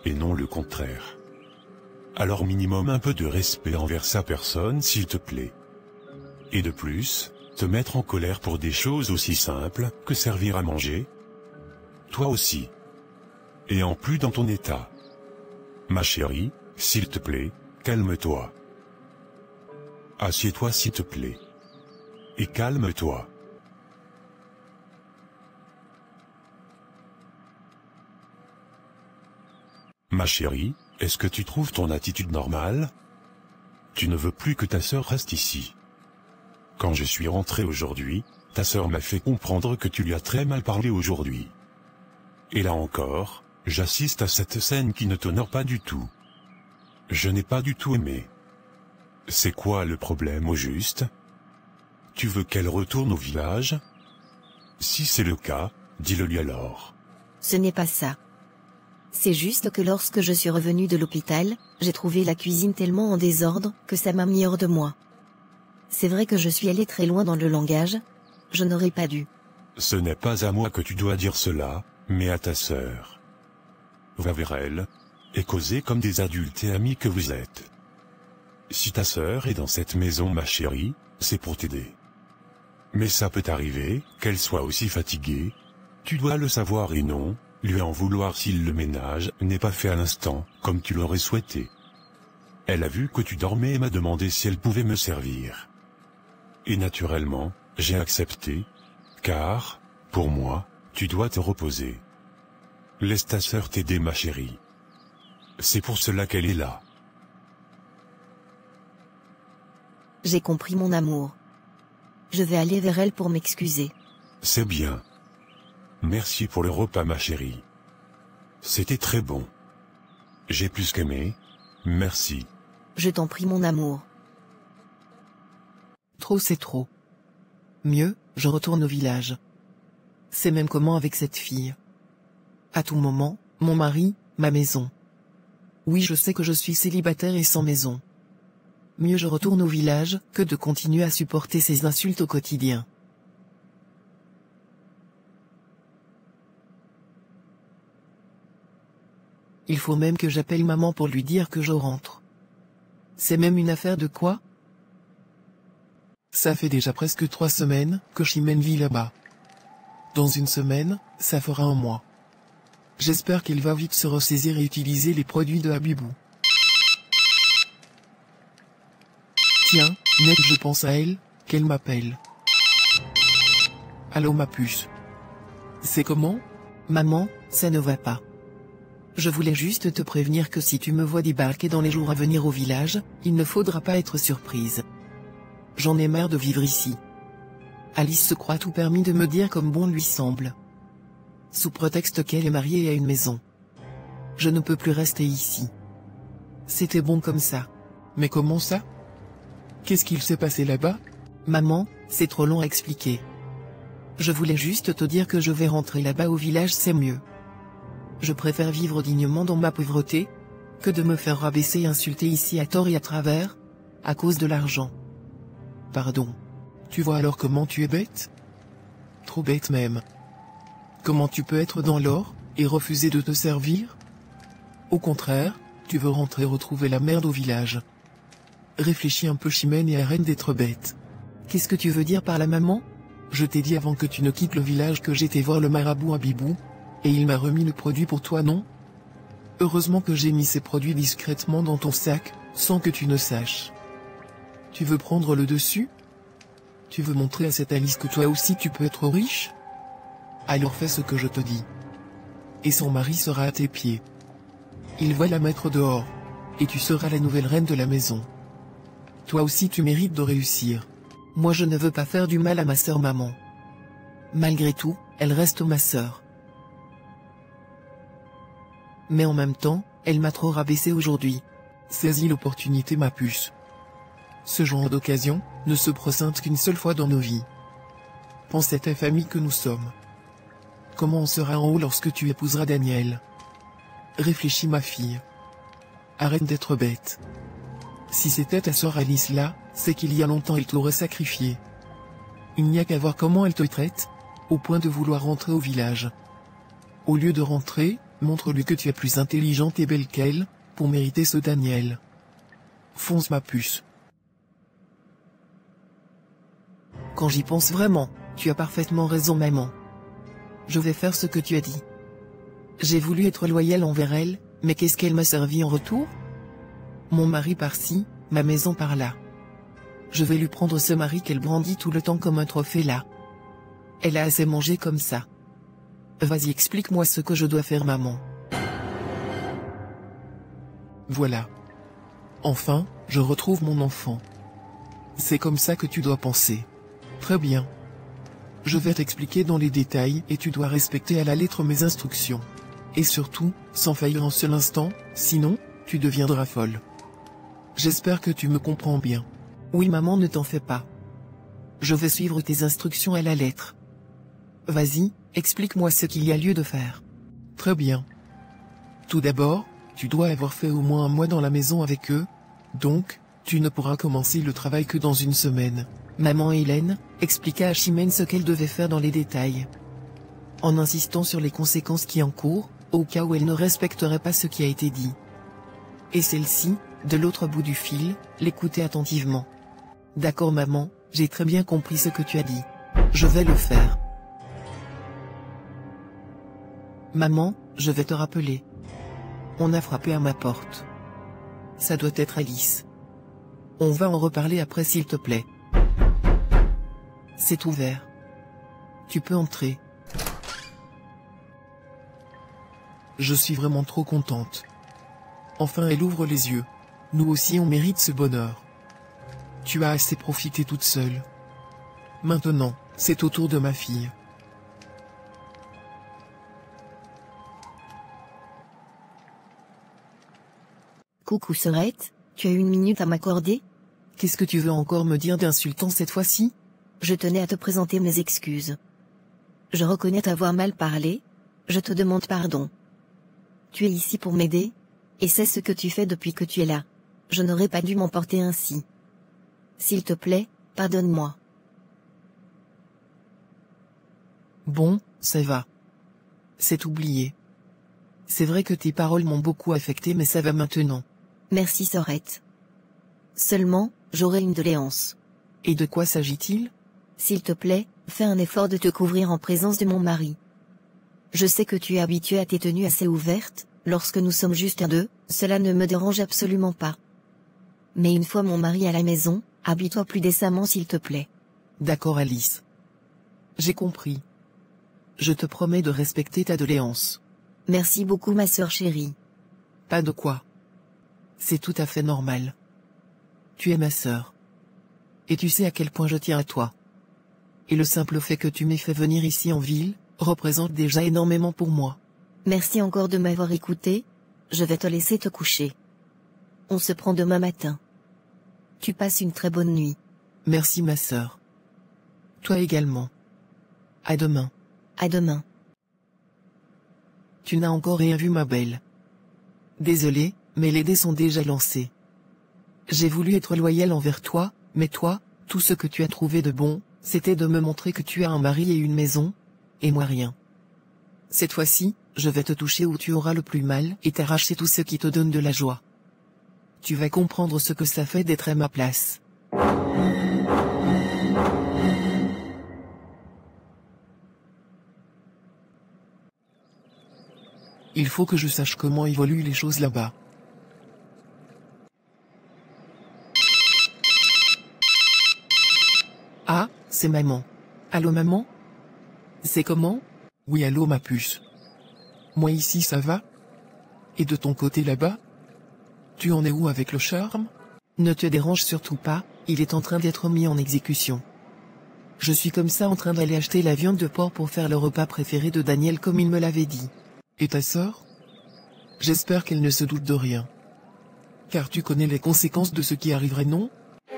Et non le contraire. Alors minimum un peu de respect envers sa personne s'il te plaît. Et de plus, te mettre en colère pour des choses aussi simples que servir à manger? Toi aussi. Et en plus dans ton état. Ma chérie, s'il te plaît, calme-toi. Assieds-toi s'il te plaît. Et calme-toi. Ma chérie, est-ce que tu trouves ton attitude normale? Tu ne veux plus que ta sœur reste ici. Quand je suis rentré aujourd'hui, ta sœur m'a fait comprendre que tu lui as très mal parlé aujourd'hui. Et là encore, j'assiste à cette scène qui ne t'honore pas du tout. Je n'ai pas du tout aimé. C'est quoi le problème au juste? Tu veux qu'elle retourne au village? Si c'est le cas, dis-le lui alors. Ce n'est pas ça. C'est juste que lorsque je suis revenue de l'hôpital, j'ai trouvé la cuisine tellement en désordre que ça m'a mis hors de moi. C'est vrai que je suis allée très loin dans le langage. Je n'aurais pas dû. Ce n'est pas à moi que tu dois dire cela, mais à ta sœur. Va vers elle, et causez comme des adultes et amis que vous êtes. Si ta sœur est dans cette maison ma chérie, c'est pour t'aider. Mais ça peut arriver, qu'elle soit aussi fatiguée. Tu dois le savoir et non, lui en vouloir si le ménage n'est pas fait à l'instant, comme tu l'aurais souhaité. Elle a vu que tu dormais et m'a demandé si elle pouvait me servir. Et naturellement, j'ai accepté, car, pour moi, tu dois te reposer. Laisse ta sœur t'aider ma chérie. C'est pour cela qu'elle est là. J'ai compris mon amour. Je vais aller vers elle pour m'excuser. C'est bien. Merci pour le repas ma chérie. C'était très bon. J'ai plus qu'aimé. Merci. Je t'en prie mon amour. Trop c'est trop. Mieux, je retourne au village. C'est même comment avec cette fille. À tout moment, mon mari, ma maison. Oui je sais que je suis célibataire et sans maison. Mieux je retourne au village que de continuer à supporter ces insultes au quotidien. Il faut même que j'appelle maman pour lui dire que je rentre. C'est même une affaire de quoi? Ça fait déjà presque 3 semaines que Chimène vit là-bas. Dans une semaine, ça fera un mois. J'espère qu'elle va vite se ressaisir et utiliser les produits de Habibou. Tiens, net je pense à elle, qu'elle m'appelle. Allô ma puce. C'est comment? Maman, ça ne va pas. Je voulais juste te prévenir que si tu me vois débarquer dans les jours à venir au village, il ne faudra pas être surprise. J'en ai marre de vivre ici. Alice se croit tout permis de me dire comme bon lui semble. Sous prétexte qu'elle est mariée et a une maison. Je ne peux plus rester ici. C'était bon comme ça. Mais comment ça? Qu'est-ce qu'il s'est passé là-bas? Maman, c'est trop long à expliquer. Je voulais juste te dire que je vais rentrer là-bas au village, c'est mieux. Je préfère vivre dignement dans ma pauvreté, que de me faire rabaisser et insulter ici à tort et à travers, à cause de l'argent. Pardon. Tu vois alors comment tu es bête? Trop bête même. Comment tu peux être dans l'or, et refuser de te servir? Au contraire, tu veux rentrer retrouver la merde au village. Réfléchis un peu Chimène et arrête d'être bête. Qu'est-ce que tu veux dire par là maman? Je t'ai dit avant que tu ne quittes le village que j'étais voir le marabout Habibou, et il m'a remis le produit pour toi non? Heureusement que j'ai mis ces produits discrètement dans ton sac, sans que tu ne saches. Tu veux prendre le dessus? Tu veux montrer à cette Alice que toi aussi tu peux être riche? Alors fais ce que je te dis. Et son mari sera à tes pieds. Il va la mettre dehors. Et tu seras la nouvelle reine de la maison. Toi aussi tu mérites de réussir. Moi je ne veux pas faire du mal à ma sœur maman. Malgré tout, elle reste ma sœur. Mais en même temps, elle m'a trop rabaissé aujourd'hui. Saisis l'opportunité ma puce. Ce genre d'occasion, ne se présente qu'une seule fois dans nos vies. Pense à ta famille que nous sommes. Comment on sera en haut lorsque tu épouseras Daniel? Réfléchis ma fille. Arrête d'être bête. Si c'était ta sœur Alice là, c'est qu'il y a longtemps elle t'aurait sacrifié. Il n'y a qu'à voir comment elle te traite, au point de vouloir rentrer au village. Au lieu de rentrer, montre-lui que tu es plus intelligente et belle qu'elle, pour mériter ce Daniel. Fonce ma puce. Quand j'y pense vraiment, tu as parfaitement raison maman. Je vais faire ce que tu as dit. J'ai voulu être loyal envers elle, mais qu'est-ce qu'elle m'a servi en retour? Mon mari par-ci, ma maison par-là. Je vais lui prendre ce mari qu'elle brandit tout le temps comme un trophée là. Elle a assez mangé comme ça. Vas-y explique-moi ce que je dois faire maman. Voilà. Enfin, je retrouve mon enfant. C'est comme ça que tu dois penser. Très bien. Je vais t'expliquer dans les détails et tu dois respecter à la lettre mes instructions. Et surtout, sans faillir en seul instant, sinon, tu deviendras folle. J'espère que tu me comprends bien. Oui maman ne t'en fais pas. Je vais suivre tes instructions à la lettre. Vas-y, explique-moi ce qu'il y a lieu de faire. Très bien. Tout d'abord, tu dois avoir fait au moins un mois dans la maison avec eux, donc, tu ne pourras commencer le travail que dans une semaine. Maman Hélène expliqua à Chimène ce qu'elle devait faire dans les détails. En insistant sur les conséquences qui encourent, au cas où elle ne respecterait pas ce qui a été dit. Et celle-ci, de l'autre bout du fil, l'écoutait attentivement. D'accord maman, j'ai très bien compris ce que tu as dit. Je vais le faire. Maman, je vais te rappeler. On a frappé à ma porte. Ça doit être Alice. On va en reparler après s'il te plaît. C'est ouvert. Tu peux entrer. Je suis vraiment trop contente. Enfin elle ouvre les yeux. Nous aussi on mérite ce bonheur. Tu as assez profité toute seule. Maintenant, c'est au tour de ma fille. Coucou Sorette, tu as une minute à m'accorder? Qu'est-ce que tu veux encore me dire d'insultant cette fois-ci? Je tenais à te présenter mes excuses. Je reconnais t'avoir mal parlé, je te demande pardon. Tu es ici pour m'aider, et c'est ce que tu fais depuis que tu es là. Je n'aurais pas dû m'emporter ainsi. S'il te plaît, pardonne-moi. Bon, ça va. C'est oublié. C'est vrai que tes paroles m'ont beaucoup affecté mais ça va maintenant. Merci Sorette. Seulement, j'aurai une doléance. Et de quoi s'agit-il? S'il te plaît, fais un effort de te couvrir en présence de mon mari. Je sais que tu es habitué à tes tenues assez ouvertes, lorsque nous sommes juste à deux, cela ne me dérange absolument pas. Mais une fois mon mari à la maison, habille-toi plus décemment s'il te plaît. D'accord Alice. J'ai compris. Je te promets de respecter ta doléance. Merci beaucoup ma sœur chérie. Pas de quoi. C'est tout à fait normal. Tu es ma sœur. Et tu sais à quel point je tiens à toi. Et le simple fait que tu m'aies fait venir ici en ville, représente déjà énormément pour moi. Merci encore de m'avoir écouté, je vais te laisser te coucher. On se prend demain matin. Tu passes une très bonne nuit. Merci ma sœur. Toi également. À demain. À demain. Tu n'as encore rien vu ma belle. Désolé, mais les dés sont déjà lancés. J'ai voulu être loyal envers toi, mais toi, tout ce que tu as trouvé de bon, c'était de me montrer que tu as un mari et une maison, et moi rien. Cette fois-ci, je vais te toucher où tu auras le plus mal et t'arracher tout ce qui te donne de la joie. Tu vas comprendre ce que ça fait d'être à ma place. Il faut que je sache comment évoluent les choses là-bas. Ah, c'est maman. Allô maman? C'est comment? Oui, allô ma puce. Moi ici ça va? Et de ton côté là-bas? Tu en es où avec le charme? Ne te dérange surtout pas, il est en train d'être mis en exécution. Je suis comme ça en train d'aller acheter la viande de porc pour faire le repas préféré de Daniel comme il me l'avait dit. Et ta sœur? J'espère qu'elle ne se doute de rien. Car tu connais les conséquences de ce qui arriverait, non?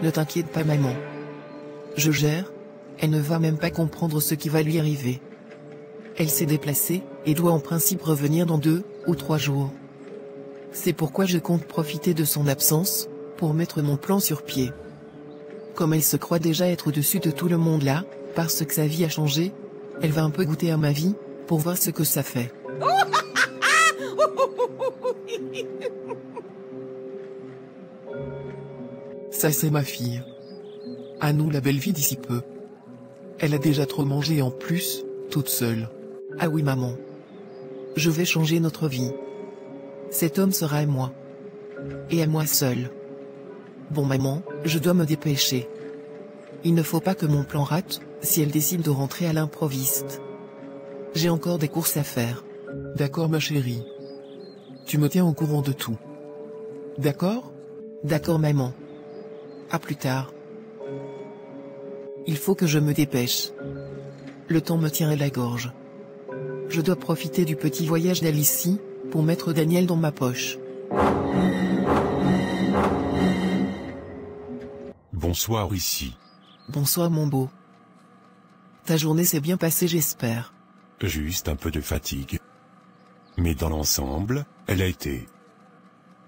Ne t'inquiète pas maman. Je gère, elle ne va même pas comprendre ce qui va lui arriver. Elle s'est déplacée, et doit en principe revenir dans 2 ou 3 jours. C'est pourquoi je compte profiter de son absence, pour mettre mon plan sur pied. Comme elle se croit déjà être au-dessus de tout le monde là, parce que sa vie a changé, elle va un peu goûter à ma vie, pour voir ce que ça fait. Ça c'est ma fille. À nous la belle vie d'ici peu. Elle a déjà trop mangé en plus, toute seule. Ah oui maman. Je vais changer notre vie. Cet homme sera à moi. Et à moi seul. Bon maman, je dois me dépêcher. Il ne faut pas que mon plan rate, si elle décide de rentrer à l'improviste. J'ai encore des courses à faire. D'accord ma chérie. Tu me tiens au courant de tout. D'accord? D'accord maman. À plus tard. Il faut que je me dépêche. Le temps me tient à la gorge. Je dois profiter du petit voyage d'Alicie, pour mettre Daniel dans ma poche. Bonsoir ici. Bonsoir mon beau. Ta journée s'est bien passée j'espère. Juste un peu de fatigue. Mais dans l'ensemble, elle a été.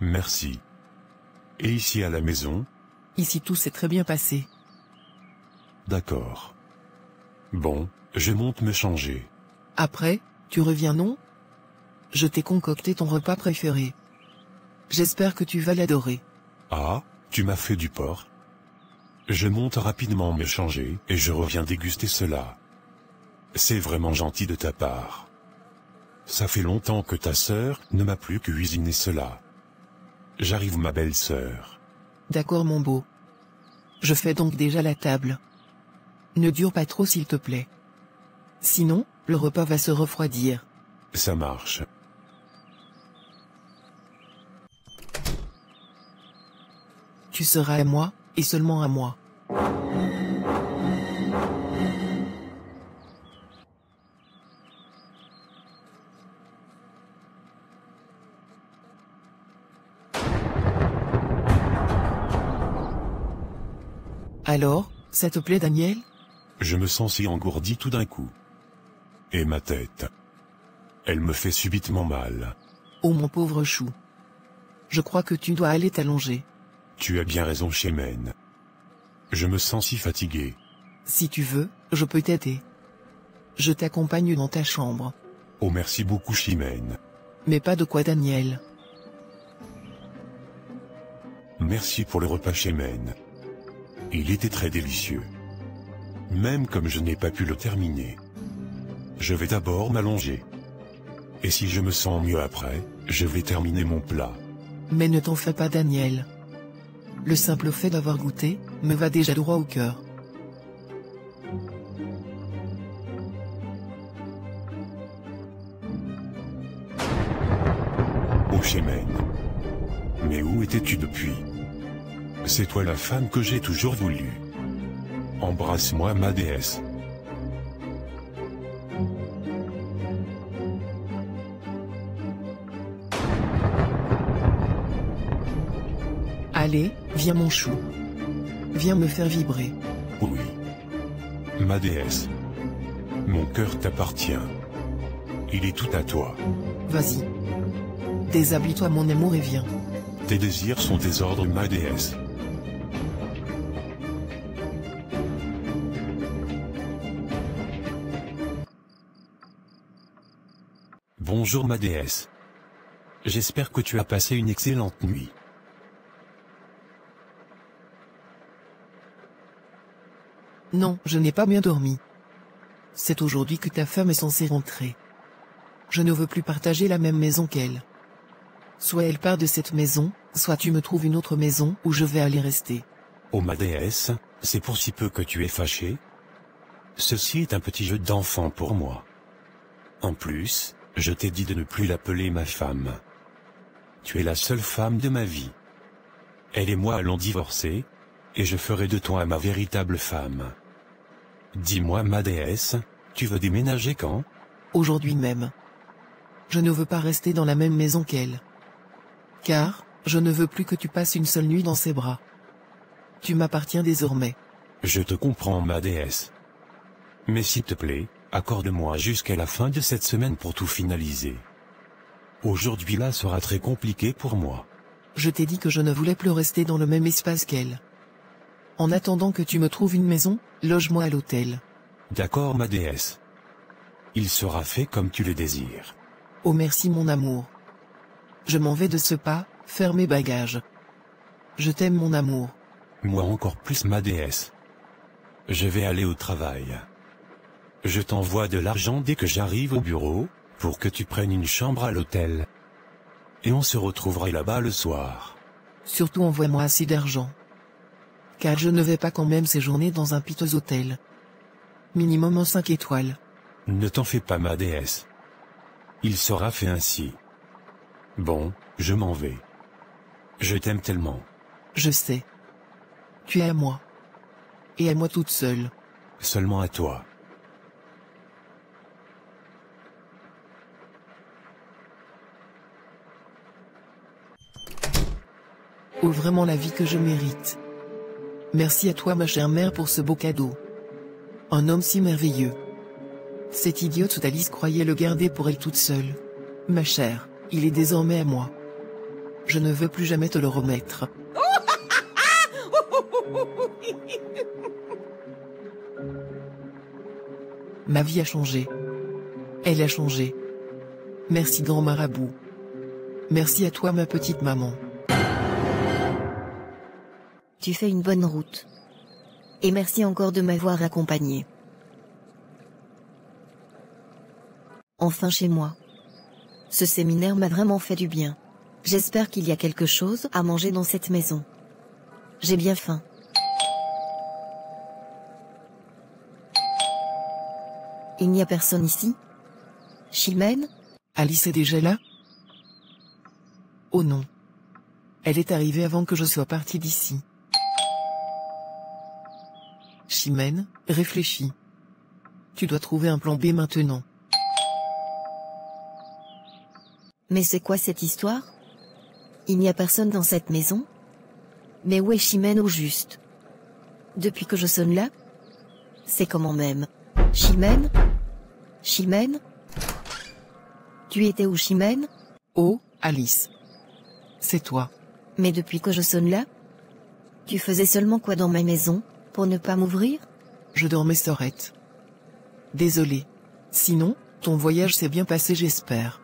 Merci. Et ici à la maison? Ici tout s'est très bien passé. D'accord. Bon, je monte me changer. Après, tu reviens non? Je t'ai concocté ton repas préféré. J'espère que tu vas l'adorer. Ah, tu m'as fait du porc? Je monte rapidement me changer et je reviens déguster cela. C'est vraiment gentil de ta part. Ça fait longtemps que ta sœur ne m'a plus cuisiné cela. J'arrive ma belle sœur. D'accord mon beau. Je fais donc déjà la table. Ne dure pas trop s'il te plaît. Sinon, le repas va se refroidir. Ça marche. Tu seras à moi, et seulement à moi. Alors, ça te plaît Daniel? Je me sens si engourdi tout d'un coup. Et ma tête. Elle me fait subitement mal. Oh mon pauvre chou. Je crois que tu dois aller t'allonger. Tu as bien raison Chimène. Je me sens si fatigué. Si tu veux, je peux t'aider. Je t'accompagne dans ta chambre. Oh merci beaucoup Chimène. Mais pas de quoi Daniel. Merci pour le repas Chimène. Il était très délicieux. Même comme je n'ai pas pu le terminer. Je vais d'abord m'allonger. Et si je me sens mieux après, je vais terminer mon plat. Mais ne t'en fais pas Daniel. Le simple fait d'avoir goûté, me va déjà droit au cœur. Oh Chimène. Mais où étais-tu depuis? C'est toi la femme que j'ai toujours voulu. Embrasse-moi ma déesse. Allez, viens mon chou. Viens me faire vibrer. Oui. Ma déesse. Mon cœur t'appartient. Il est tout à toi. Vas-y. Déshabille-toi mon amour et viens. Tes désirs sont tes ordres ma déesse. Bonjour ma déesse. J'espère que tu as passé une excellente nuit. Non, je n'ai pas bien dormi. C'est aujourd'hui que ta femme est censée rentrer. Je ne veux plus partager la même maison qu'elle. Soit elle part de cette maison, soit tu me trouves une autre maison où je vais aller rester. Oh ma déesse, c'est pour si peu que tu es fâché? Ceci est un petit jeu d'enfant pour moi. En plus, je t'ai dit de ne plus l'appeler ma femme. Tu es la seule femme de ma vie. Elle et moi allons divorcer, et je ferai de toi ma véritable femme. Dis-moi ma déesse, tu veux déménager quand? Aujourd'hui même. Je ne veux pas rester dans la même maison qu'elle. Car, je ne veux plus que tu passes une seule nuit dans ses bras. Tu m'appartiens désormais. Je te comprends ma déesse. Mais s'il te plaît, accorde-moi jusqu'à la fin de cette semaine pour tout finaliser. Aujourd'hui là sera très compliqué pour moi. Je t'ai dit que je ne voulais plus rester dans le même espace qu'elle. En attendant que tu me trouves une maison, loge-moi à l'hôtel. D'accord ma déesse. Il sera fait comme tu le désires. Oh merci mon amour. Je m'en vais de ce pas, faire mes bagages. Je t'aime mon amour. Moi encore plus ma déesse. Je vais aller au travail. Je t'envoie de l'argent dès que j'arrive au bureau, pour que tu prennes une chambre à l'hôtel. Et on se retrouvera là-bas le soir. Surtout envoie-moi assez d'argent. Car je ne vais pas quand même séjourner dans un piteux hôtel. Minimum en 5 étoiles. Ne t'en fais pas ma déesse. Il sera fait ainsi. Bon, je m'en vais. Je t'aime tellement. Je sais. Tu es à moi. Et à moi toute seule. Seulement à toi. Oh vraiment la vie que je mérite. Merci à toi ma chère mère pour ce beau cadeau. Un homme si merveilleux. Cette idiote Alice croyait le garder pour elle toute seule. Ma chère, il est désormais à moi. Je ne veux plus jamais te le remettre. Ma vie a changé. Elle a changé. Merci grand marabout. Merci à toi ma petite maman. Tu fais une bonne route. Et merci encore de m'avoir accompagné. Enfin chez moi. Ce séminaire m'a vraiment fait du bien. J'espère qu'il y a quelque chose à manger dans cette maison. J'ai bien faim. Il n'y a personne ici? Chimène? Alice est déjà là? Oh non. Elle est arrivée avant que je sois parti d'ici. Chimène, réfléchis. Tu dois trouver un plan B maintenant. Mais c'est quoi cette histoire? Il n'y a personne dans cette maison? Mais où est Chimène au juste? Depuis que je sonne là? C'est comment même? Chimène? Chimène? Tu étais où Chimène? Oh, Alice. C'est toi. Mais depuis que je sonne là? Tu faisais seulement quoi dans ma maison, pour ne pas m'ouvrir? Je dormais sorette. Désolé. Sinon, ton voyage s'est bien passé j'espère.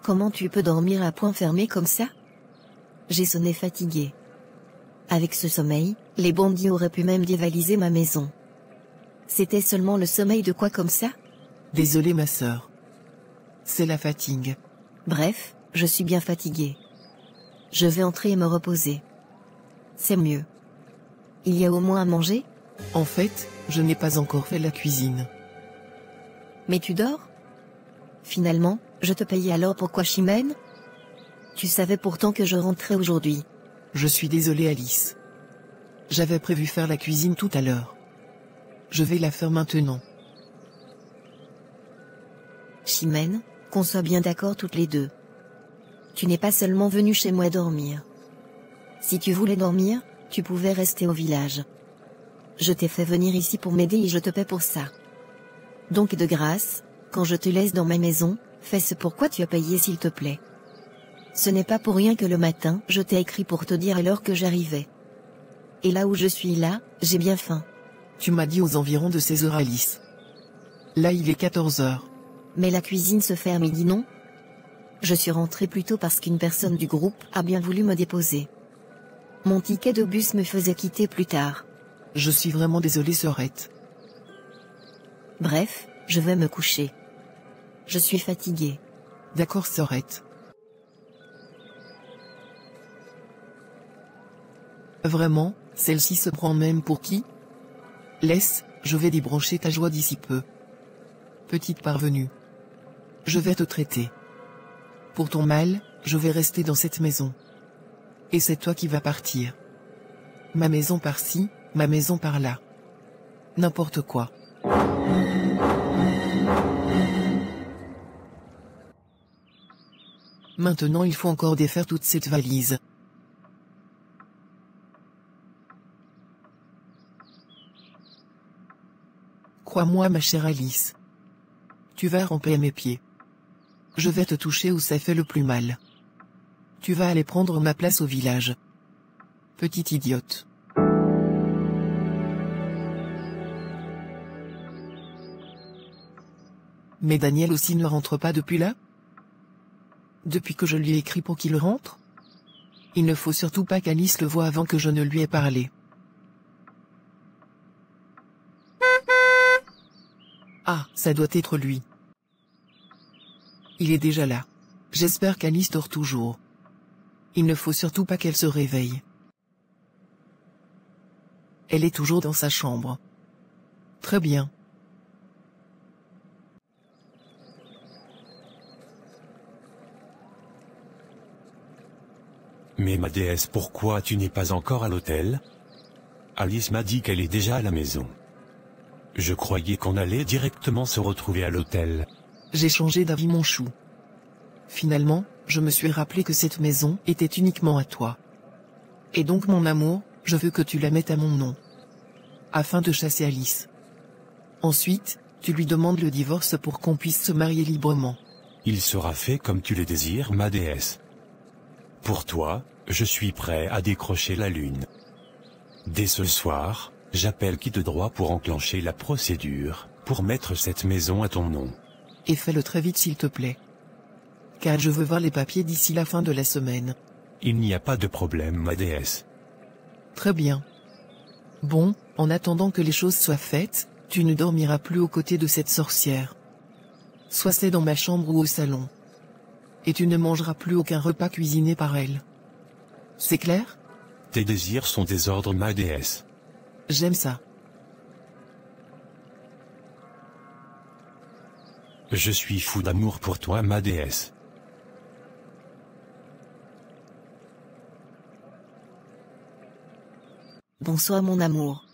Comment tu peux dormir à point fermé comme ça? J'ai sonné fatigué. Avec ce sommeil, les bandits auraient pu même dévaliser ma maison. C'était seulement le sommeil de quoi comme ça? Désolée ma sœur. C'est la fatigue. Bref, je suis bien fatiguée. Je vais entrer et me reposer. C'est mieux. Il y a au moins à manger? En fait, je n'ai pas encore fait la cuisine. Mais tu dors? Finalement, je te payais alors pourquoi Chimène? Tu savais pourtant que je rentrais aujourd'hui. Je suis désolée Alice. J'avais prévu faire la cuisine tout à l'heure. Je vais la faire maintenant. Chimène, qu'on soit bien d'accord toutes les deux. Tu n'es pas seulement venue chez moi dormir. Si tu voulais dormir, tu pouvais rester au village. Je t'ai fait venir ici pour m'aider et je te paie pour ça. Donc de grâce, quand je te laisse dans ma maison, fais ce pourquoi tu as payé s'il te plaît. Ce n'est pas pour rien que le matin, je t'ai écrit pour te dire à l'heure que j'arrivais. Et là où je suis là, j'ai bien faim. Tu m'as dit aux environs de 16 heures Alice. Là il est 14 heures. Mais la cuisine se fait à midi non? Je suis rentrée plus tôt parce qu'une personne du groupe a bien voulu me déposer. Mon ticket de bus me faisait quitter plus tard. Je suis vraiment désolée sœurette. Bref, je vais me coucher. Je suis fatiguée. D'accord sœurette. Vraiment, celle-ci se prend même pour qui? Laisse, je vais débrancher ta joie d'ici peu. Petite parvenue. Je vais te traiter. Pour ton mal, je vais rester dans cette maison. Et c'est toi qui vas partir. Ma maison par-ci, ma maison par-là. N'importe quoi. Maintenant il faut encore défaire toute cette valise. Crois-moi ma chère Alice. Tu vas ramper à mes pieds. Je vais te toucher où ça fait le plus mal. Tu vas aller prendre ma place au village. Petite idiote. Mais Daniel aussi ne rentre pas depuis là? Depuis que je lui ai écrit pour qu'il rentre? Il ne faut surtout pas qu'Alice le voie avant que je ne lui ai parlé. Ah, ça doit être lui. Il est déjà là. J'espère qu'Alice dort toujours. Il ne faut surtout pas qu'elle se réveille. Elle est toujours dans sa chambre. Très bien. Mais ma déesse, pourquoi tu n'es pas encore à l'hôtel? Alice m'a dit qu'elle est déjà à la maison. Je croyais qu'on allait directement se retrouver à l'hôtel. J'ai changé d'avis mon chou. Finalement, je me suis rappelé que cette maison était uniquement à toi. Et donc mon amour, je veux que tu la mettes à mon nom. Afin de chasser Alice. Ensuite, tu lui demandes le divorce pour qu'on puisse se marier librement. Il sera fait comme tu le désires, ma déesse. Pour toi, je suis prêt à décrocher la lune. Dès ce soir, j'appelle qui de droit pour enclencher la procédure, pour mettre cette maison à ton nom. Et fais-le très vite s'il te plaît. Car je veux voir les papiers d'ici la fin de la semaine. Il n'y a pas de problème, ma déesse. Très bien. Bon, en attendant que les choses soient faites, tu ne dormiras plus aux côtés de cette sorcière. Soit c'est dans ma chambre ou au salon. Et tu ne mangeras plus aucun repas cuisiné par elle. C'est clair? Tes désirs sont des ordres, ma déesse. J'aime ça. Je suis fou d'amour pour toi, ma déesse. Bonsoir mon amour.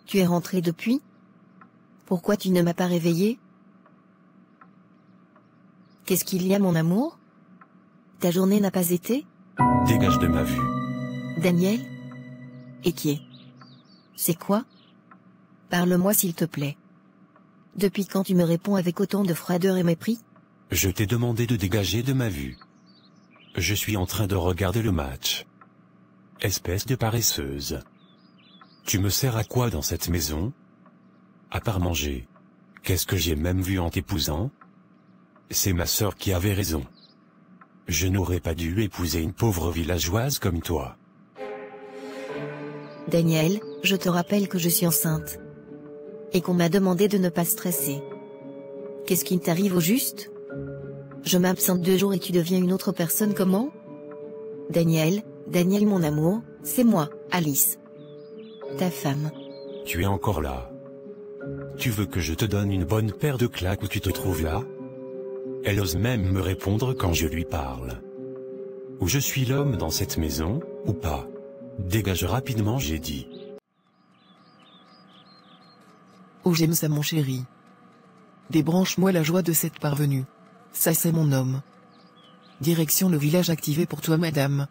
Tu es rentré depuis? Pourquoi tu ne m'as pas réveillé? Qu'est-ce qu'il y a mon amour? Ta journée n'a pas été? Dégage de ma vue. Daniel? Et qui est? C'est quoi? Parle-moi s'il te plaît. Depuis quand tu me réponds avec autant de froideur et mépris? Je t'ai demandé de dégager de ma vue. Je suis en train de regarder le match. Espèce de paresseuse. Tu me sers à quoi dans cette maison? À part manger. Qu'est-ce que j'ai même vu en t'épousant? C'est ma sœur qui avait raison. Je n'aurais pas dû épouser une pauvre villageoise comme toi. Daniel, je te rappelle que je suis enceinte. Et qu'on m'a demandé de ne pas stresser. Qu'est-ce qui t'arrive au juste? Je m'absente 2 jours et tu deviens une autre personne comment? Daniel mon amour, c'est moi, Alice. Ta femme. Tu es encore là. Tu veux que je te donne une bonne paire de claques où tu te trouves là? Elle ose même me répondre quand je lui parle. Ou je suis l'homme dans cette maison, ou pas? Dégage rapidement, j'ai dit. Oh j'aime ça mon chéri. Débranche-moi la joie de cette parvenue. Ça c'est mon homme. Direction le village activé pour toi madame.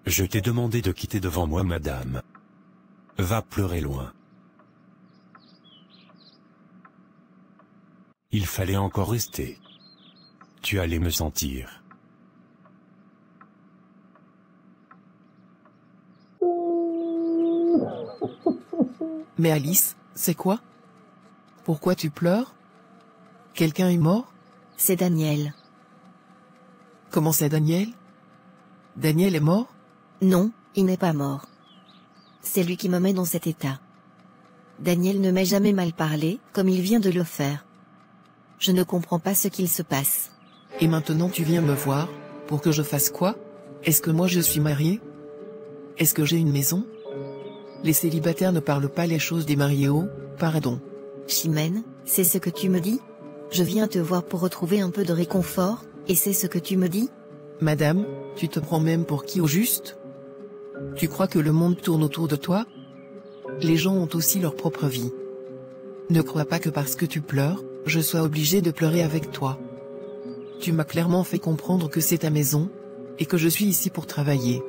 Je t'ai demandé de quitter devant moi madame. Va pleurer loin. Il fallait encore rester. Tu allais me sentir. Mais Alice, c'est quoi? Pourquoi tu pleures? Quelqu'un est mort? C'est Daniel. Comment c'est Daniel? Daniel est mort? Non, il n'est pas mort. C'est lui qui me met dans cet état. Daniel ne m'a jamais mal parlé, comme il vient de le faire. Je ne comprends pas ce qu'il se passe. Et maintenant tu viens me voir, pour que je fasse quoi? Est-ce que moi je suis mariée? Est-ce que j'ai une maison? Les célibataires ne parlent pas les choses des mariés oh, pardon. Chimène, c'est ce que tu me dis? Je viens te voir pour retrouver un peu de réconfort, et c'est ce que tu me dis? Madame, tu te prends même pour qui au juste? Tu crois que le monde tourne autour de toi? Les gens ont aussi leur propre vie. Ne crois pas que parce que tu pleures, je sois obligé de pleurer avec toi. Tu m'as clairement fait comprendre que c'est ta maison, et que je suis ici pour travailler.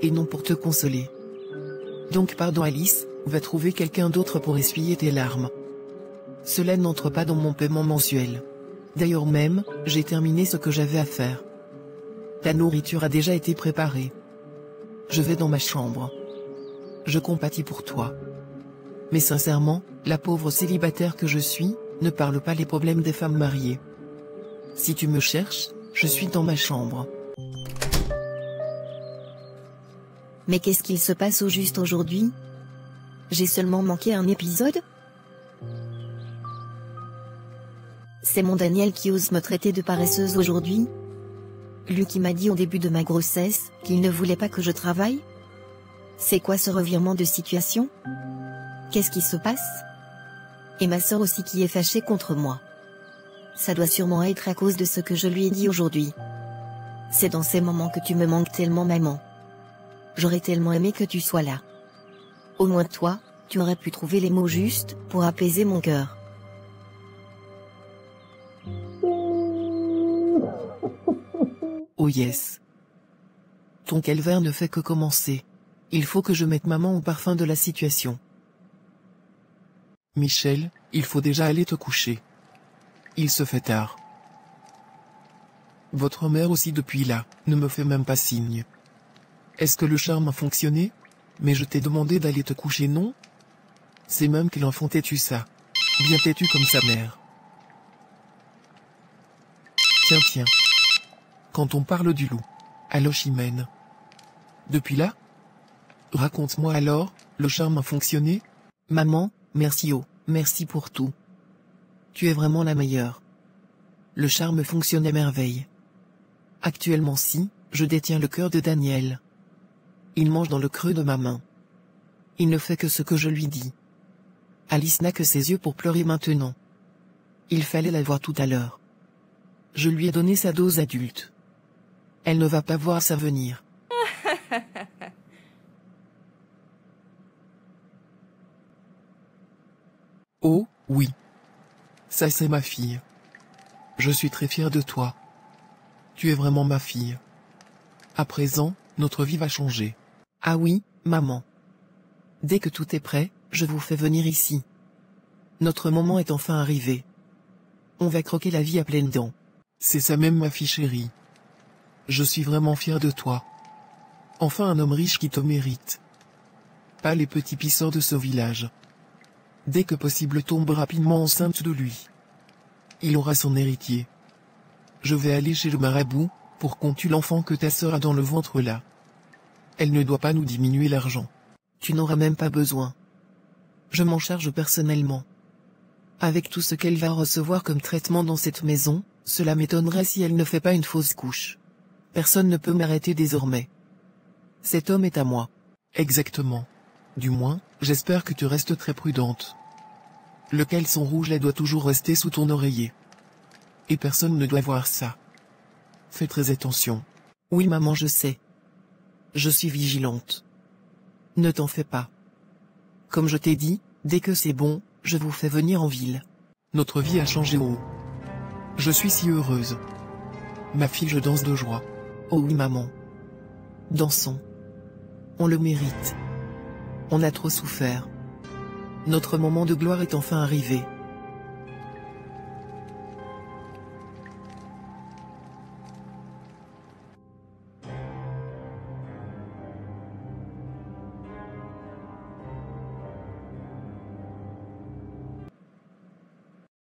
Et non pour te consoler. Donc pardon Alice, va trouver quelqu'un d'autre pour essuyer tes larmes. Cela n'entre pas dans mon paiement mensuel. D'ailleurs même, j'ai terminé ce que j'avais à faire. Ta nourriture a déjà été préparée. Je vais dans ma chambre. Je compatis pour toi. Mais sincèrement, la pauvre célibataire que je suis, ne parle pas les problèmes des femmes mariées. Si tu me cherches, je suis dans ma chambre. Mais qu'est-ce qu'il se passe au juste aujourd'hui? J'ai seulement manqué un épisode? C'est mon Daniel qui ose me traiter de paresseuse aujourd'hui? Lui qui m'a dit au début de ma grossesse, qu'il ne voulait pas que je travaille? C'est quoi ce revirement de situation? Qu'est-ce qui se passe? Et ma sœur aussi qui est fâchée contre moi. Ça doit sûrement être à cause de ce que je lui ai dit aujourd'hui. C'est dans ces moments que tu me manques tellement maman. J'aurais tellement aimé que tu sois là. Au moins toi, tu aurais pu trouver les mots justes pour apaiser mon cœur. Oh yes. Ton calvaire ne fait que commencer. Il faut que je mette maman au parfum de la situation. Michel, il faut déjà aller te coucher. Il se fait tard. Votre mère aussi depuis là, ne me fait même pas signe. Est-ce que le charme a fonctionné? Mais je t'ai demandé d'aller te coucher non? C'est même quel enfant têtu ça. Bien têtu comme sa mère. Tiens. Quand on parle du loup. Allô Chimène. Depuis là? Raconte-moi alors, le charme a fonctionné? Maman, merci oh, merci pour tout. Tu es vraiment la meilleure. Le charme fonctionne à merveille. Actuellement si, je détiens le cœur de Daniel. Il mange dans le creux de ma main. Il ne fait que ce que je lui dis. Alice n'a que ses yeux pour pleurer maintenant. Il fallait la voir tout à l'heure. Je lui ai donné sa dose adulte. Elle ne va pas voir ça venir. Oh, oui. Ça c'est ma fille. Je suis très fier de toi. Tu es vraiment ma fille. À présent, notre vie va changer. Ah oui, maman. Dès que tout est prêt, je vous fais venir ici. Notre moment est enfin arrivé. On va croquer la vie à pleines dents. C'est ça même ma fille chérie. Je suis vraiment fier de toi. Enfin un homme riche qui te mérite. Pas les petits pisseurs de ce village. Dès que possible tombe rapidement enceinte de lui. Il aura son héritier. Je vais aller chez le marabout, pour qu'on tue l'enfant que ta sœur a dans le ventre là. Elle ne doit pas nous diminuer l'argent. Tu n'auras même pas besoin. Je m'en charge personnellement. Avec tout ce qu'elle va recevoir comme traitement dans cette maison, cela m'étonnerait si elle ne fait pas une fausse couche. Personne ne peut m'arrêter désormais. Cet homme est à moi. Exactement. Du moins, j'espère que tu restes très prudente. Le caleçon rouge là doit toujours rester sous ton oreiller. Et personne ne doit voir ça. Fais très attention. Oui maman, je sais. Je suis vigilante. Ne t'en fais pas. Comme je t'ai dit, dès que c'est bon, je vous fais venir en ville. Notre vie a changé oh. Je suis si heureuse. Ma fille, je danse de joie. Oh oui maman. Dansons. On le mérite. On a trop souffert. Notre moment de gloire est enfin arrivé.